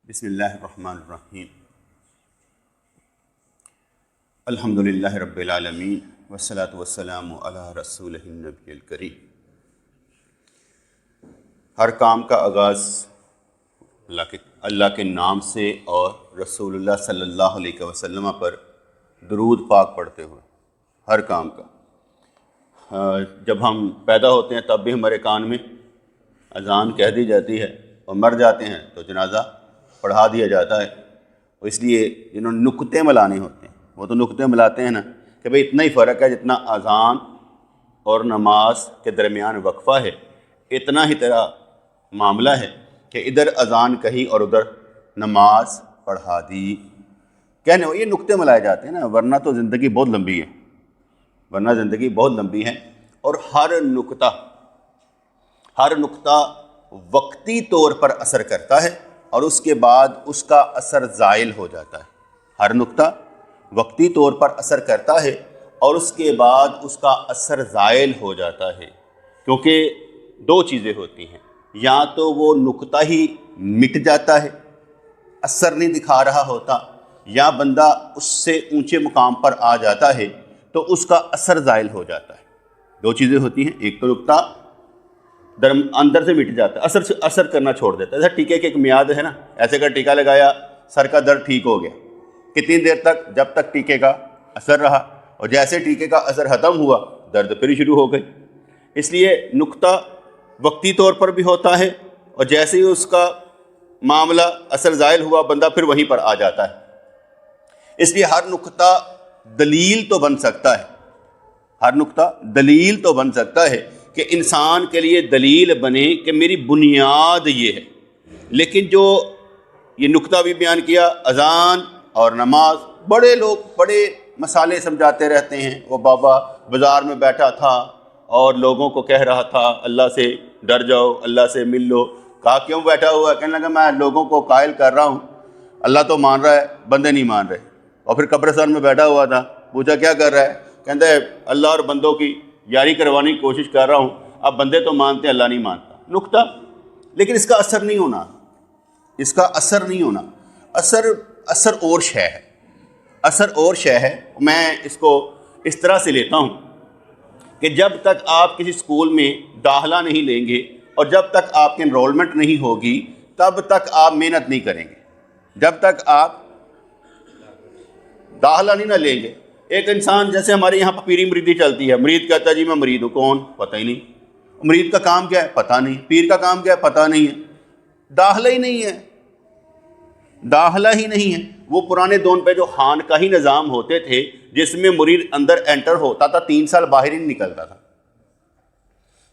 بسم اللہ الرحمن الرحیم الحمدللہ رب العالمین والصلاة والسلام علی رسولہ النبی الکریم۔ ہر کام کا آغاز اللہ کے نام سے اور رسول اللہ صلی اللہ علیہ وسلم پر درود پاک پڑھتے ہوئے ہر کام کا۔ جب ہم پیدا ہوتے ہیں تب بھی ہمارے کان میں اذان کہہ دی جاتی ہے، اور مر جاتے ہیں تو جنازہ پڑھا دیا جاتا ہے۔ اور اس لیے جنہوں نے نکتے ملانے ہوتے ہیں وہ تو نکتے ملاتے ہیں نا کہ بھئی اتنا ہی فرق ہے جتنا اذان اور نماز کے درمیان وقفہ ہے، اتنا ہی تیرا معاملہ ہے کہ ادھر اذان کہی اور ادھر نماز پڑھا دی۔ کہنے وہ یہ نکتے ملائے جاتے ہیں نا، ورنہ تو زندگی بہت لمبی ہے، اور ہر نکتہ وقتی طور پر اثر کرتا ہے اور اس کے بعد اس کا اثر زائل ہو جاتا ہے۔ ہر نکتہ وقتی طور پر اثر کرتا ہے اور اس کے بعد اس کا اثر زائل ہو جاتا ہے، کیونکہ دو چیزیں ہوتی ہیں، یا تو وہ نکتہ ہی مٹ جاتا ہے، اثر نہیں دکھا رہا ہوتا، یا بندہ اس سے اونچے مقام پر آ جاتا ہے تو اس کا اثر زائل ہو جاتا ہے۔ دو چیزیں ہوتی ہیں، ایک تو نکتہ اندر سے مٹ جاتا ہے، اثر کرنا چھوڑ دیتا ہے۔ جیسے ٹیکے کی ایک میعاد ہے نا، ایسے کا ٹیکہ لگایا، سر کا درد ٹھیک ہو گیا، کتنی دیر تک؟ جب تک ٹیکے کا اثر رہا، اور جیسے ٹیکے کا اثر ختم ہوا درد پھر ہی شروع ہو گئی۔ اس لیے نکتہ وقتی طور پر بھی ہوتا ہے، اور جیسے ہی اس کا معاملہ اثر زائل ہوا بندہ پھر وہیں پر آ جاتا ہے۔ اس لیے ہر نکتہ دلیل تو بن سکتا ہے، کہ انسان کے لیے دلیل بنے کہ میری بنیاد یہ ہے۔ لیکن جو یہ نکتہ بھی بیان کیا، اذان اور نماز، بڑے لوگ بڑے مسالے سمجھاتے رہتے ہیں۔ وہ بابا بازار میں بیٹھا تھا اور لوگوں کو کہہ رہا تھا اللہ سے ڈر جاؤ، اللہ سے مل لو۔ کہا کیوں بیٹھا ہوا ہے؟ کہنے لگا میں لوگوں کو قائل کر رہا ہوں، اللہ تو مان رہا ہے، بندے نہیں مان رہے۔ اور پھر قبرستان میں بیٹھا ہوا تھا، پوچھا کیا کر رہا ہے؟ کہتا ہے اللہ اور بندوں کی یاری کروانے کی کوشش کر رہا ہوں، اب بندے تو مانتے ہیں، اللہ نہیں مانتا۔ نکتہ، لیکن اس کا اثر نہیں ہونا، اثر اور شے ہے۔ میں اس کو اس طرح سے لیتا ہوں کہ جب تک آپ کسی سکول میں داخلہ نہیں لیں گے اور جب تک آپ کی انرولمنٹ نہیں ہوگی تب تک آپ محنت نہیں کریں گے۔ جب تک آپ داخلہ نہیں نہ لیں گے، ایک انسان جیسے ہمارے یہاں پیری مریدی چلتی ہے، مرید کہتا ہے جی میں مرید ہوں، کون؟ پتہ ہی نہیں۔ مرید کا کام کیا ہے؟ پتہ نہیں۔ پیر کا کام کیا ہے؟ پتہ نہیں ہے۔ داخلہ ہی نہیں ہے۔ وہ پرانے دور پہ جو خانقاہی نظام ہوتے تھے جس میں مرید اندر انٹر ہوتا تھا 3 سال باہر ہی نہیں نکلتا تھا،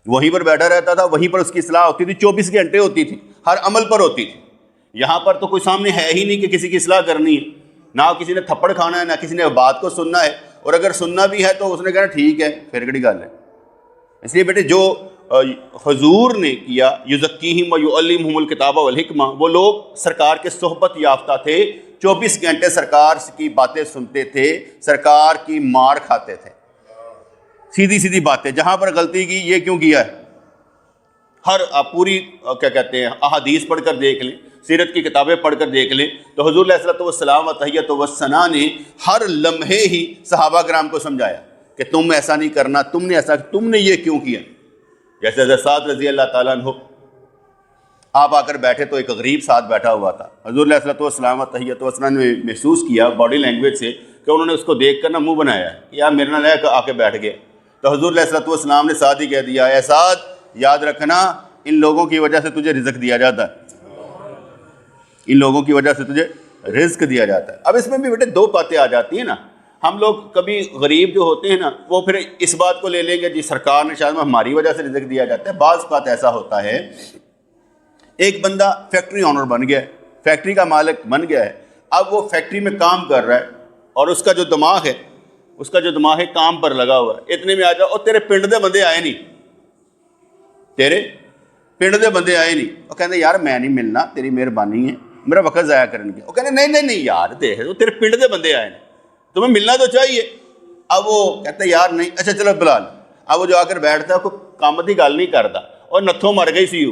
وہیں پر بیٹھا رہتا تھا، وہیں پر اس کی اصلاح ہوتی تھی، 24 گھنٹے ہوتی تھی، ہر عمل پر ہوتی تھی۔ یہاں پر تو کوئی سامنے ہے ہی نہیں کہ کسی کی اصلاح کرنی ہے، نہ کسی نے تھپڑ کھانا ہے، نہ کسی نے بات کو سننا ہے، اور اگر سننا بھی ہے تو اس نے کہنا ٹھیک ہے، پھر کڑی گل ہے۔ اس لیے بیٹے جو حضور نے کیا، یزکیہم ویعلمہم الکتاب والحکمہ، وہ لوگ سرکار کے صحبت یافتہ تھے، 24 گھنٹے سرکار کی باتیں سنتے تھے، سرکار کی مار کھاتے تھے، سیدھی باتیں، جہاں پر غلطی کی یہ کیوں کیا ہے، آپ پوری کیا کہتے ہیں احادیث پڑھ کر دیکھ لیں، سیرت کی کتابیں پڑھ کر دیکھ لیں تو حضور علیہ الصلوۃ والسلام و تحیۃ و ثنا نے ہر لمحے ہی صحابہ کرام کو سمجھایا کہ تم ایسا نہیں کرنا، تم نے ایسا، تم نے یہ کیوں کیا۔ جیسے حضرت سعد رضی اللہ تعالیٰ عنہ آپ آ کر بیٹھے تو ایک غریب ساتھ بیٹھا ہوا تھا، حضور علیہ الصلوۃ والسلام و تحیۃ و ثنا نے محسوس کیا باڈی لینگویج سے کہ انہوں نے اس کو دیکھ کر نا منہ بنایا ہے کہ یار میرے نال آ کے بیٹھ گئے، تو حضور علیہ الصلوۃ والسلام نے ساتھ ہی کہہ دیا اے سعد یاد رکھنا ان لوگوں کی وجہ سے تجھے رزق دیا جاتا ہے، اب اس میں بھی بیٹے 2 باتیں آ جاتی ہیں نا۔ ہم لوگ کبھی غریب جو ہوتے ہیں نا وہ پھر اس بات کو لے لیں گے جی سرکار نے شاید ہماری وجہ سے رزق دیا جاتا ہے۔ بعض بات ایسا ہوتا ہے ایک بندہ فیکٹری آنر بن گیا ہے، فیکٹری کا مالک بن گیا ہے، اب وہ فیکٹری میں کام کر رہا ہے اور اس کا جو دماغ ہے کام پر لگا ہوا ہے۔ اتنے میں آ جاؤ اور تیرے پنڈ دے بندے آئے نہیں، وہ کہتے یار میں نہیں ملنا، تیری مہربانی ہے، میرا وقت ضائع کرنے کی۔ وہ کہتے نہیں یار دیکھ تیرے پنڈ دے بندے آئے ہیں، تمہیں ملنا تو چاہیے۔ اب وہ کہتے یار نہیں، اچھا چلو بلا لو۔ اب وہ جو آ کر بیٹھتا ہے کوئی کام کی گل نہیں کرتا، اور نتھوں مر گئی سی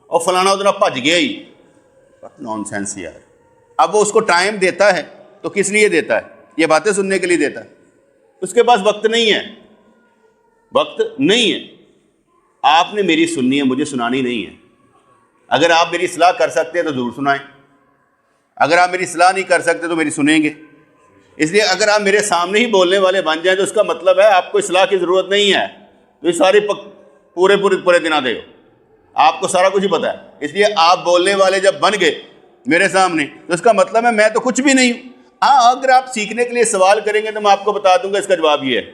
اور فلانا ادھر بھج گیا ہی، نان سینس یار. اب وہ اس کو ٹائم دیتا ہے تو کس لیے دیتا ہے؟ یہ باتیں سننے کے لیے دیتا ہے. اس کے پاس وقت نہیں ہے، وقت نہیں ہے. آپ نے میری سننی ہے، مجھے سنانی نہیں ہے. اگر آپ میری اصلاح کر سکتے ہیں تو ضرور سنائیں، اگر آپ میری اصلاح نہیں کر سکتے تو میری سنیں گے. اس لیے اگر آپ میرے سامنے ہی بولنے والے بن جائیں تو اس کا مطلب ہے آپ کو اصلاح کی ضرورت نہیں ہے. تو یہ سارے پورے دن دے ہو، آپ کو سارا کچھ ہی پتا ہے. اس لیے آپ بولنے والے جب بن گئے میرے سامنے تو اس کا مطلب ہے میں تو کچھ بھی نہیں ہوں. ہاں اگر آپ سیکھنے کے لیے سوال کریں گے تو میں آپ کو بتا دوں گا اس کا جواب یہ ہے.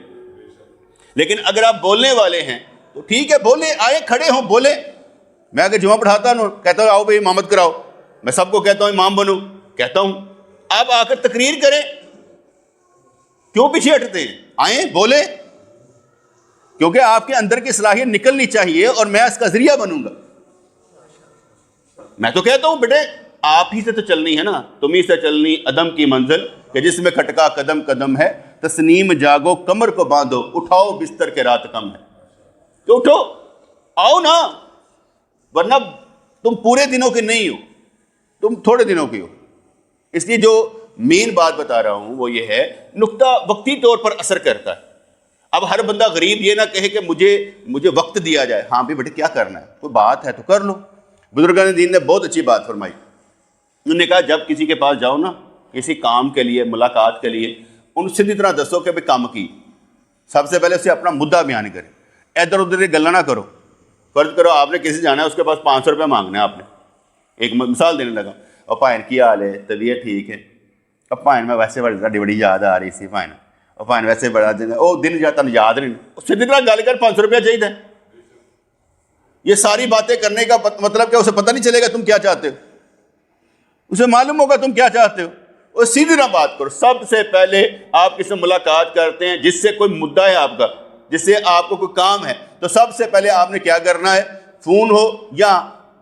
لیکن اگر آپ بولنے والے ہیں تو ٹھیک ہے، بولیں، آئے کھڑے ہوں بولیں. میں اگر جمعہ پڑھاتا ہوں کہتا ہوں آؤ بھائی امامت کراؤ، میں سب کو کہتا ہوں امام بنو، کہتا ہوں. آپ آ کر تقریر کریں، کیوں پیچھے ہٹتے ہیں؟ آئیں بولیں، کیونکہ آپ کے اندر کی صلاحیت نکلنی چاہیے اور میں اس کا ذریعہ بنوں گا. میں تو کہتا ہوں بیٹے آپ ہی سے تو چلنی ہے نا، تم ہی سے چلنی عدم کی منزل کہ جس میں کھٹکا قدم قدم ہے. تسنیم جاگو کمر کو باندھو، اٹھاؤ بستر کے رات کم ہے. تو اٹھو، آؤ نا، ورنہ تم پورے دنوں کے نہیں ہو، تم تھوڑے دنوں کے ہو. اس لیے جو مین بات بتا رہا ہوں وہ یہ ہے، نقطہ وقتی طور پر اثر کرتا ہے. اب ہر بندہ غریب یہ نہ کہے کہ مجھے وقت دیا جائے. ہاں بھی بیٹے کیا کرنا ہے، کوئی بات ہے تو کر لو. بزرگان دین نے بہت اچھی بات فرمائی. انہوں نے کہا جب کسی کے پاس جاؤ نا کسی کام کے لیے، ملاقات کے لیے، ان سیدھی طرح دسو کہ بھائی کام کی. سب سے پہلے اسے اپنا مدعا بیان کرے، ادھر ادھر کی گلا نہ کرو. فرض کرو آپ نے کسی جانا ہے، اس کے پاس 500 روپے مانگنا ہے. آپ نے ایک مثال دینے لگا، اور پائن کی حال ہے، طبیعت ٹھیک ہے؟ اب پائن میں ویسے بڑی یاد آ رہی سی پائن، اور پائن ویسے بڑا دن جاتا یاد نہیں. سیدھی طرح گل کر 500 روپیہ چاہیے. یہ ساری باتیں کرنے کا مطلب کہ اسے پتہ نہیں چلے گا تم کیا چاہتے ہو، اسے معلوم ہوگا تم کیا چاہتے ہو. اور سیدھی طرح بات کرو. سب سے پہلے آپ کس سے ملاقات کرتے ہیں جس سے کوئی مدعا ہے آپ کا، جس سے آپ کو کوئی کام ہے، تو سب سے پہلے آپ نے کیا کرنا ہے؟ فون ہو یا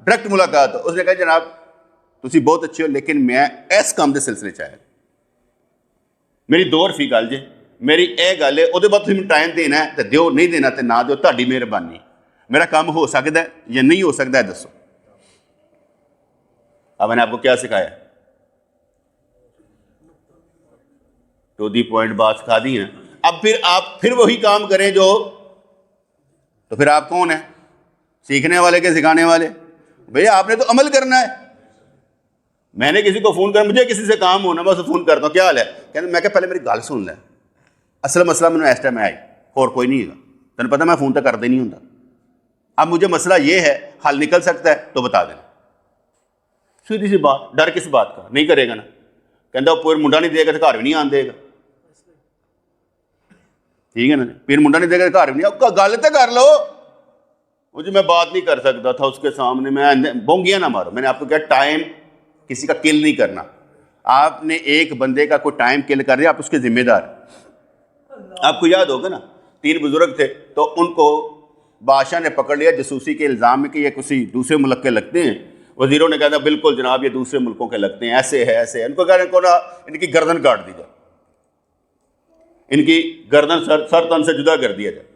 ڈائریکٹ ملاقات ہو. اس نے کہا جناب تسی بہت اچھے ہو لیکن میں اس کام کے سلسلے چاہے میری 2 رفیق گل جے، میری اے گل ہے، وہ بعد تمہیں ٹائم دینا ہے تو دیو، نہیں دینا تو نہ دیو، تہاڈی مہربانی. میرا کام ہو سکتا ہے یا نہیں ہو سکتا ہے دسو. اب میں نے آپ کو کیا سکھایا؟ ٹو دی پوائنٹ بات سکھا دی ہے. اب پھر آپ پھر وہی کام کریں جو، تو پھر آپ کون ہیں؟ سیکھنے والے کے سکھانے والے؟ بھیا آپ نے تو عمل کرنا ہے. میں نے کسی کو فون کر، مجھے کسی سے کام ہونا، میں اسے فون کرتا ہوں کیا حال ہے، کہتے میں کہ پہلے میری گل سن لیں، اصل مسئلہ میں اس ٹائم آئی اور کوئی نہیں ہے، تمہیں پتہ میں فون تو کرتا ہی نہیں ہوں. اب مجھے مسئلہ یہ ہے، حل نکل سکتا ہے تو بتا دینا. سیدھی سی بات. ڈر کس بات کا؟ نہیں کرے گا نا. کہتا وہ پیر منڈا نہیں دے گا تو گھر بھی نہیں آن دے گا. ٹھیک ہے نا، پیر منڈا نہیں دے گا تو گھر بھی نہیں، گل تو کر لو. مجھے میں بات نہیں کر سکتا تھا اس کے سامنے، میں بونگیاں نہ مارو. میں نے آپ کو کہا ٹائم کسی کا کل نہیں کرنا. آپ نے ایک بندے کا کوئی ٹائم کل کر دیا، آپ اس کے ذمہ دار. آپ کو یاد ہوگا نا 3 بزرگ تھے تو ان کو بادشاہ نے پکڑ لیا جاسوسی کے الزام میں کہ یہ کسی دوسرے ملک کے لگتے ہیں. وزیروں نے کہا تھا بالکل جناب یہ دوسرے ملکوں کے لگتے ہیں، ایسے ہے ایسے ہے. ان کو کہا ان کی گردن کاٹ دی جائے، ان کی گردن سر تن سے جدا کر دیا جائے.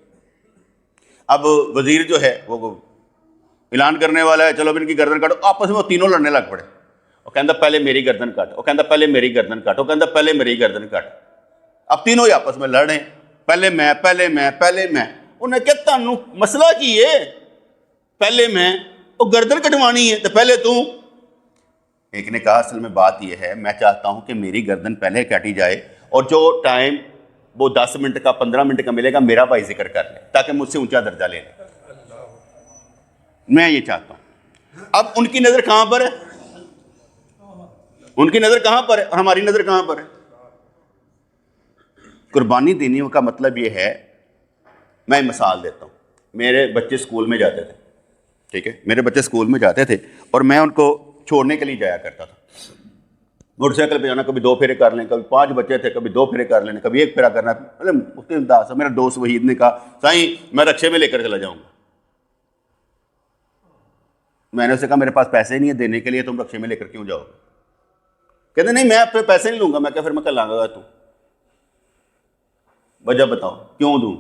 اب وزیر جو ہے وہ اعلان کرنے والا ہے چلو اب ان کی گردن کاٹو. آپس میں وہ تینوں لڑنے لگ پڑے. وہ کہتا پہلے میری گردن کاٹ، وہ کہتا پہلے میری گردن کاٹ، وہ کہتا پہلے میری گردن کاٹ. اب تینوں ہی آپس میں لڑ رہے ہیں، پہلے میں پہلے میں پہلے میں. انہیں کہا تانوں مسئلہ کی ہے؟ پہلے میں، وہ گردن کٹوانی ہے تو پہلے تو. ایک نے کہا اصل میں بات یہ ہے میں چاہتا ہوں کہ میری گردن پہلے کاٹی جائے اور جو ٹائم وہ 10 منٹ کا 15 منٹ کا ملے گا میرا بھائی ذکر کر لے تاکہ مجھ سے اونچا درجہ لے لے. میں یہ چاہتا ہوں. اب ان کی نظر کہاں پر ہے؟ ان کی نظر کہاں پر ہے اور ہماری نظر کہاں پر ہے؟ قربانی دینے کا مطلب یہ ہے، میں مثال دیتا ہوں. میرے بچے اسکول میں جاتے تھے، ٹھیک ہے، میرے بچے اسکول میں جاتے تھے اور میں ان کو چھوڑنے کے لیے جایا کرتا تھا. موٹر سائیکل پہ جانا، کبھی 2 پھیرے کر لیں، کبھی 5 بچے تھے، کبھی 2 پھیرے کر لینے، کبھی 1 پھیرا کرنا. مفتی امداد صاحب، میرا دوست وحید نے کہا سائیں میں رکشے میں لے کر چلا جاؤں گا. میں نے اسے کہا میرے پاس پیسے نہیں ہیں دینے کے لیے، تم رکشے میں لے کر کیوں جاؤ گے؟ کہتے نہیں میں آپ پہ پیسے نہیں لوں گا. میں کہا پھر میں کل لاؤں گا. تو وجہ بتاؤ کیوں دوں؟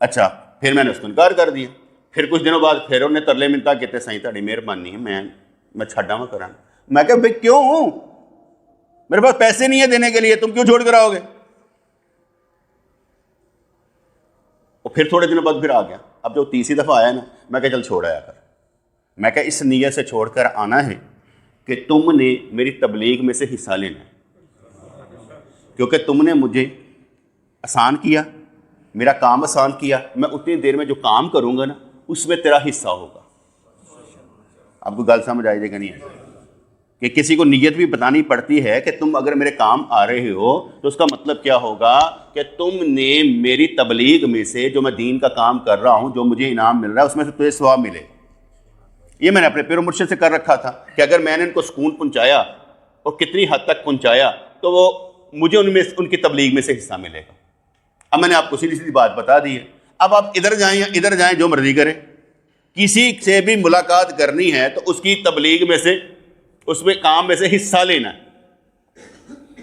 اچھا پھر میں نے اس کو انکار کر دیا. پھر کچھ دنوں بعد پھر انہیں ترلے منتا کہتے سائیں تہاڈی مہربانی ہے میں چھڈا وا کراں. میں کہا بھائی کیوں, میرے پاس پیسے نہیں ہیں دینے کے لیے, تم کیوں چھوڑ کر آؤ گے؟ اور پھر تھوڑے دنوں بعد پھر آ گیا. اب جو تیسری دفعہ آیا نا, میں کہا چل چھوڑ آیا کر. میں کہا اس نیت سے چھوڑ کر آنا ہے کہ تم نے میری تبلیغ میں سے حصہ لینا ہے, کیونکہ تم نے مجھے آسان کیا, میرا کام آسان کیا, میں اتنی دیر میں جو کام کروں گا نا اس میں تیرا حصہ ہوگا. آپ کو گل سمجھ آئی جائے گا نہیں ہے کہ کسی کو نیت بھی بتانی پڑتی ہے کہ تم اگر میرے کام آ رہے ہو تو اس کا مطلب کیا ہوگا کہ تم نے میری تبلیغ میں سے جو میں دین کا کام کر رہا ہوں, جو مجھے انعام مل رہا ہے, اس میں سے تجھے ثواب ملے. یہ میں نے اپنے پیر و مرشد سے کر رکھا تھا کہ اگر میں نے ان کو سکون پہنچایا اور کتنی حد تک پہنچایا تو وہ مجھے ان کی تبلیغ میں سے حصہ ملے گا. اب میں نے آپ کو سیدھی سیدھی بات بتا دی ہے. اب آپ ادھر جائیں یا ادھر جائیں, جو مرضی کریں, کسی سے بھی ملاقات کرنی ہے تو اس کی تبلیغ میں سے, اس میں کام میں سے حصہ لینا ہے.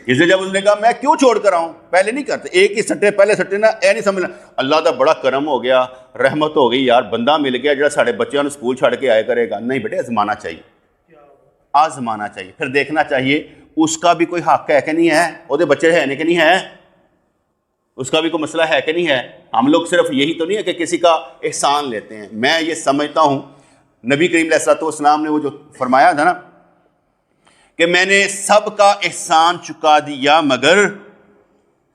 اس لیے جب اس نے کہا میں کیوں چھوڑ کر آؤں, پہلے نہیں کرتے ایک ہی سٹے, پہلے سٹے نا اے نہیں سمجھنا اللہ دا بڑا کرم ہو گیا, رحمت ہو گئی یار, بندہ مل گیا جڑا ساڑھے بچوں نے سکول چھڑ کے آیا کرے گا. نہیں بیٹے, آزمانا چاہیے, آزمانا چاہیے, پھر دیکھنا چاہیے اس کا بھی کوئی حق ہے کہ نہیں ہے, وہ بچے ہے کہ نہیں ہے, اس کا بھی کوئی مسئلہ ہے کہ نہیں ہے. ہم لوگ صرف یہی تو نہیں ہے کہ کسی کا احسان لیتے ہیں. میں یہ سمجھتا ہوں نبی کریم علیہ الصلوۃ والسلام نے وہ جو فرمایا تھا نا کہ میں نے سب کا احسان چکا دیا مگر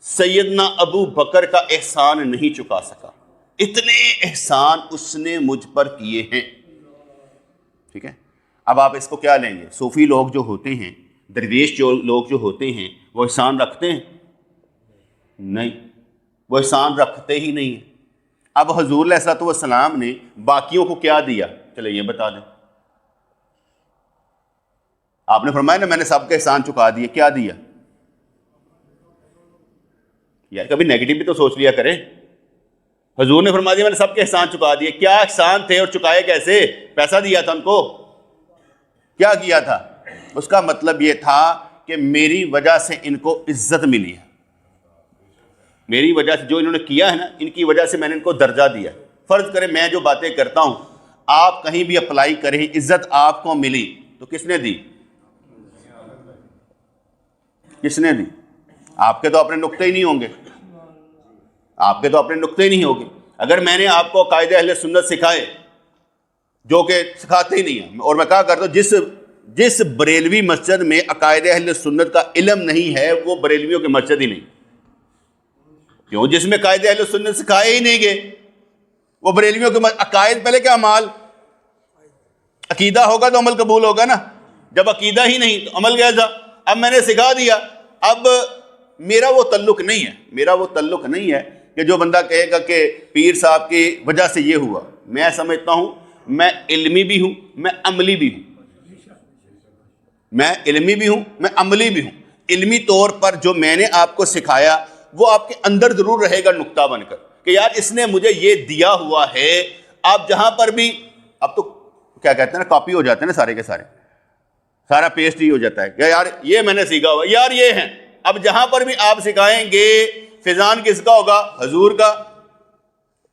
سیدنا ابو بکر کا احسان نہیں چکا سکا. اتنے احسان اس نے مجھ پر کیے ہیں. ٹھیک ہے, اب آپ اس کو کیا لیں گے؟ صوفی لوگ جو ہوتے ہیں, درویش جو لوگ جو ہوتے ہیں, وہ احسان رکھتے ہیں؟ نہیں, وہ احسان رکھتے ہی نہیں ہیں. اب حضور علیہ الصلوۃ والسلام نے باقیوں کو کیا دیا, چلے یہ بتا دیں. آپ نے فرمایا نا میں نے سب کے احسان چکا دیے, کیا دیا؟ یار کبھی نیگیٹو بھی تو سوچ لیا کرے. حضور نے فرما دیا میں نے سب کے احسان چکا دیے. کیا احسان تھے اور چکائے کیسے؟ پیسہ دیا تھا ان کو, کیا کیا تھا؟ اس کا مطلب یہ تھا کہ میری وجہ سے ان کو عزت ملی ہے, میری وجہ سے جو انہوں نے کیا ہے نا, ان کی وجہ سے میں نے ان کو درجہ دیا. فرض کریں میں جو باتیں کرتا ہوں آپ کہیں بھی اپلائی کریں, عزت آپ کو ملی تو کس نے دی؟ کس نے دی؟ آپ کے تو اپنے نقطے ہی نہیں ہوں گے, آپ کے تو اپنے نقطے ہی نہیں ہوں گے. اگر میں نے آپ کو عقائد اہل سنت سکھائے جو کہ سکھاتے ہی نہیں ہیں, اور میں کہا کرتا ہوں جس بریلوی مسجد میں عقائد اہل سنت کا علم نہیں ہے وہ بریلویوں کی مسجد ہی نہیں. کیوں؟ جس میں عقائد اہل سنت سکھائے ہی نہیں گئے وہ بریلویوں کے عقائد پہلے کیا عمال, عقیدہ ہوگا تو عمل قبول ہوگا نا. جب عقیدہ ہی نہیں تو عمل کیسا؟ اب میں نے سکھا دیا, اب میرا وہ تعلق نہیں ہے, میرا وہ تعلق نہیں ہے کہ جو بندہ کہے گا کہ پیر صاحب کی وجہ سے یہ ہوا. میں سمجھتا ہوں میں علمی بھی ہوں, میں عملی بھی ہوں, میں علمی بھی ہوں, میں عملی بھی ہوں. علمی طور پر جو میں نے آپ کو سکھایا وہ آپ کے اندر ضرور رہے گا نقطہ بن کر کہ یار اس نے مجھے یہ دیا ہوا ہے. آپ جہاں پر بھی, اب تو کیا کہتے ہیں نا, کاپی ہو جاتے ہیں نا سارے کے سارے, سارا پیسٹ ہی ہو جاتا ہے کہ یار یہ میں نے سیکھا ہوا, یار یہ ہیں. اب جہاں پر بھی آپ سکھائیں گے فیضان کس کا ہوگا؟ حضور کا.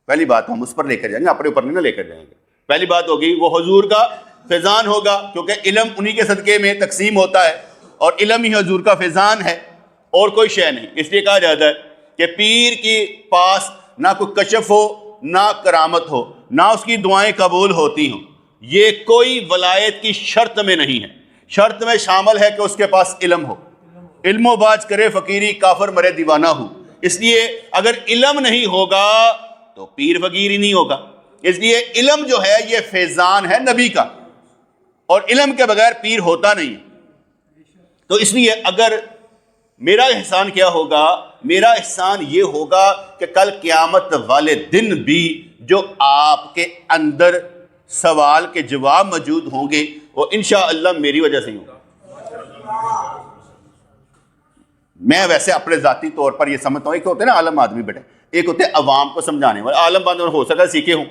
پہلی بات ہم اس پر لے کر جائیں گے, اپنے اوپر نہیں نہ لے کر جائیں گے. پہلی بات ہوگی وہ حضور کا فیضان ہوگا, کیونکہ علم انہی کے صدقے میں تقسیم ہوتا ہے اور علم ہی حضور کا فیضان ہے اور کوئی شے نہیں. اس لیے کہا جاتا ہے کہ پیر کے پاس نہ کوئی کشف ہو, نہ کرامت ہو, نہ اس کی دعائیں قبول ہوتی ہوں, یہ کوئی ولایت کی شرط میں نہیں ہے. شرط میں شامل ہے کہ اس کے پاس علم ہو. علم و باز کرے فقیری, کافر مرے دیوانہ ہو. اس لیے اگر علم نہیں ہوگا تو پیر فقیر ہی نہیں ہوگا. اس لیے علم جو ہے یہ فیضان ہے نبی کا, اور علم کے بغیر پیر ہوتا نہیں. تو اس لیے اگر میرا احسان کیا ہوگا؟ میرا احسان یہ ہوگا کہ کل قیامت والے دن بھی جو آپ کے اندر سوال کے جواب موجود ہوں گے وہ انشاءاللہ میری وجہ سے ہی ہوگا. میں ویسے اپنے ذاتی طور پر یہ سمجھتا ہوں, ایک ہوتے ہیں نا عالم آدمی بیٹے, ایک ہوتے ہیں عوام کو سمجھانے والے. عالم بندوں ہو سکا سیکھے ہوں.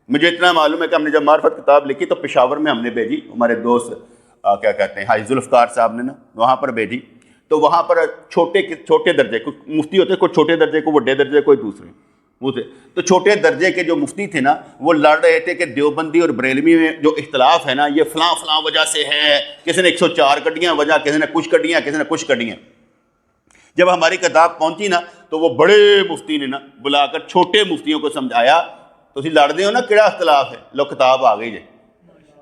مجھے اتنا معلوم ہے کہ ہم نے جب معرفت کتاب لکھی تو پشاور میں ہم نے بھیجی, ہمارے دوست کیا کہتے ہیں حاجی ذوالفقار صاحب نے نا, وہاں پر بھیجی. تو وہاں پر چھوٹے درجے کو مفتی ہوتے ہیں, کوئی چھوٹے درجے کو, بڑے درجے کوئی دوسرے. منہ سے. تو چھوٹے درجے کے جو مفتی تھے نا وہ لڑ رہے تھے کہ دیوبندی اور بریلوی میں جو اختلاف ہے نا یہ فلاں فلاں وجہ سے ہے. کسی نے 104 کڈیاں وجہ, کسی نے کچھ کڈیاں, کسی نے کچھ کڈیاں. جب ہماری کتاب پہنچی نا تو وہ بڑے مفتی نے نا بلا کر چھوٹے مفتیوں کو سمجھایا تو اسی لڑ دے ہو نا کیڑا اختلاف ہے, لو کتاب آ گئی جی.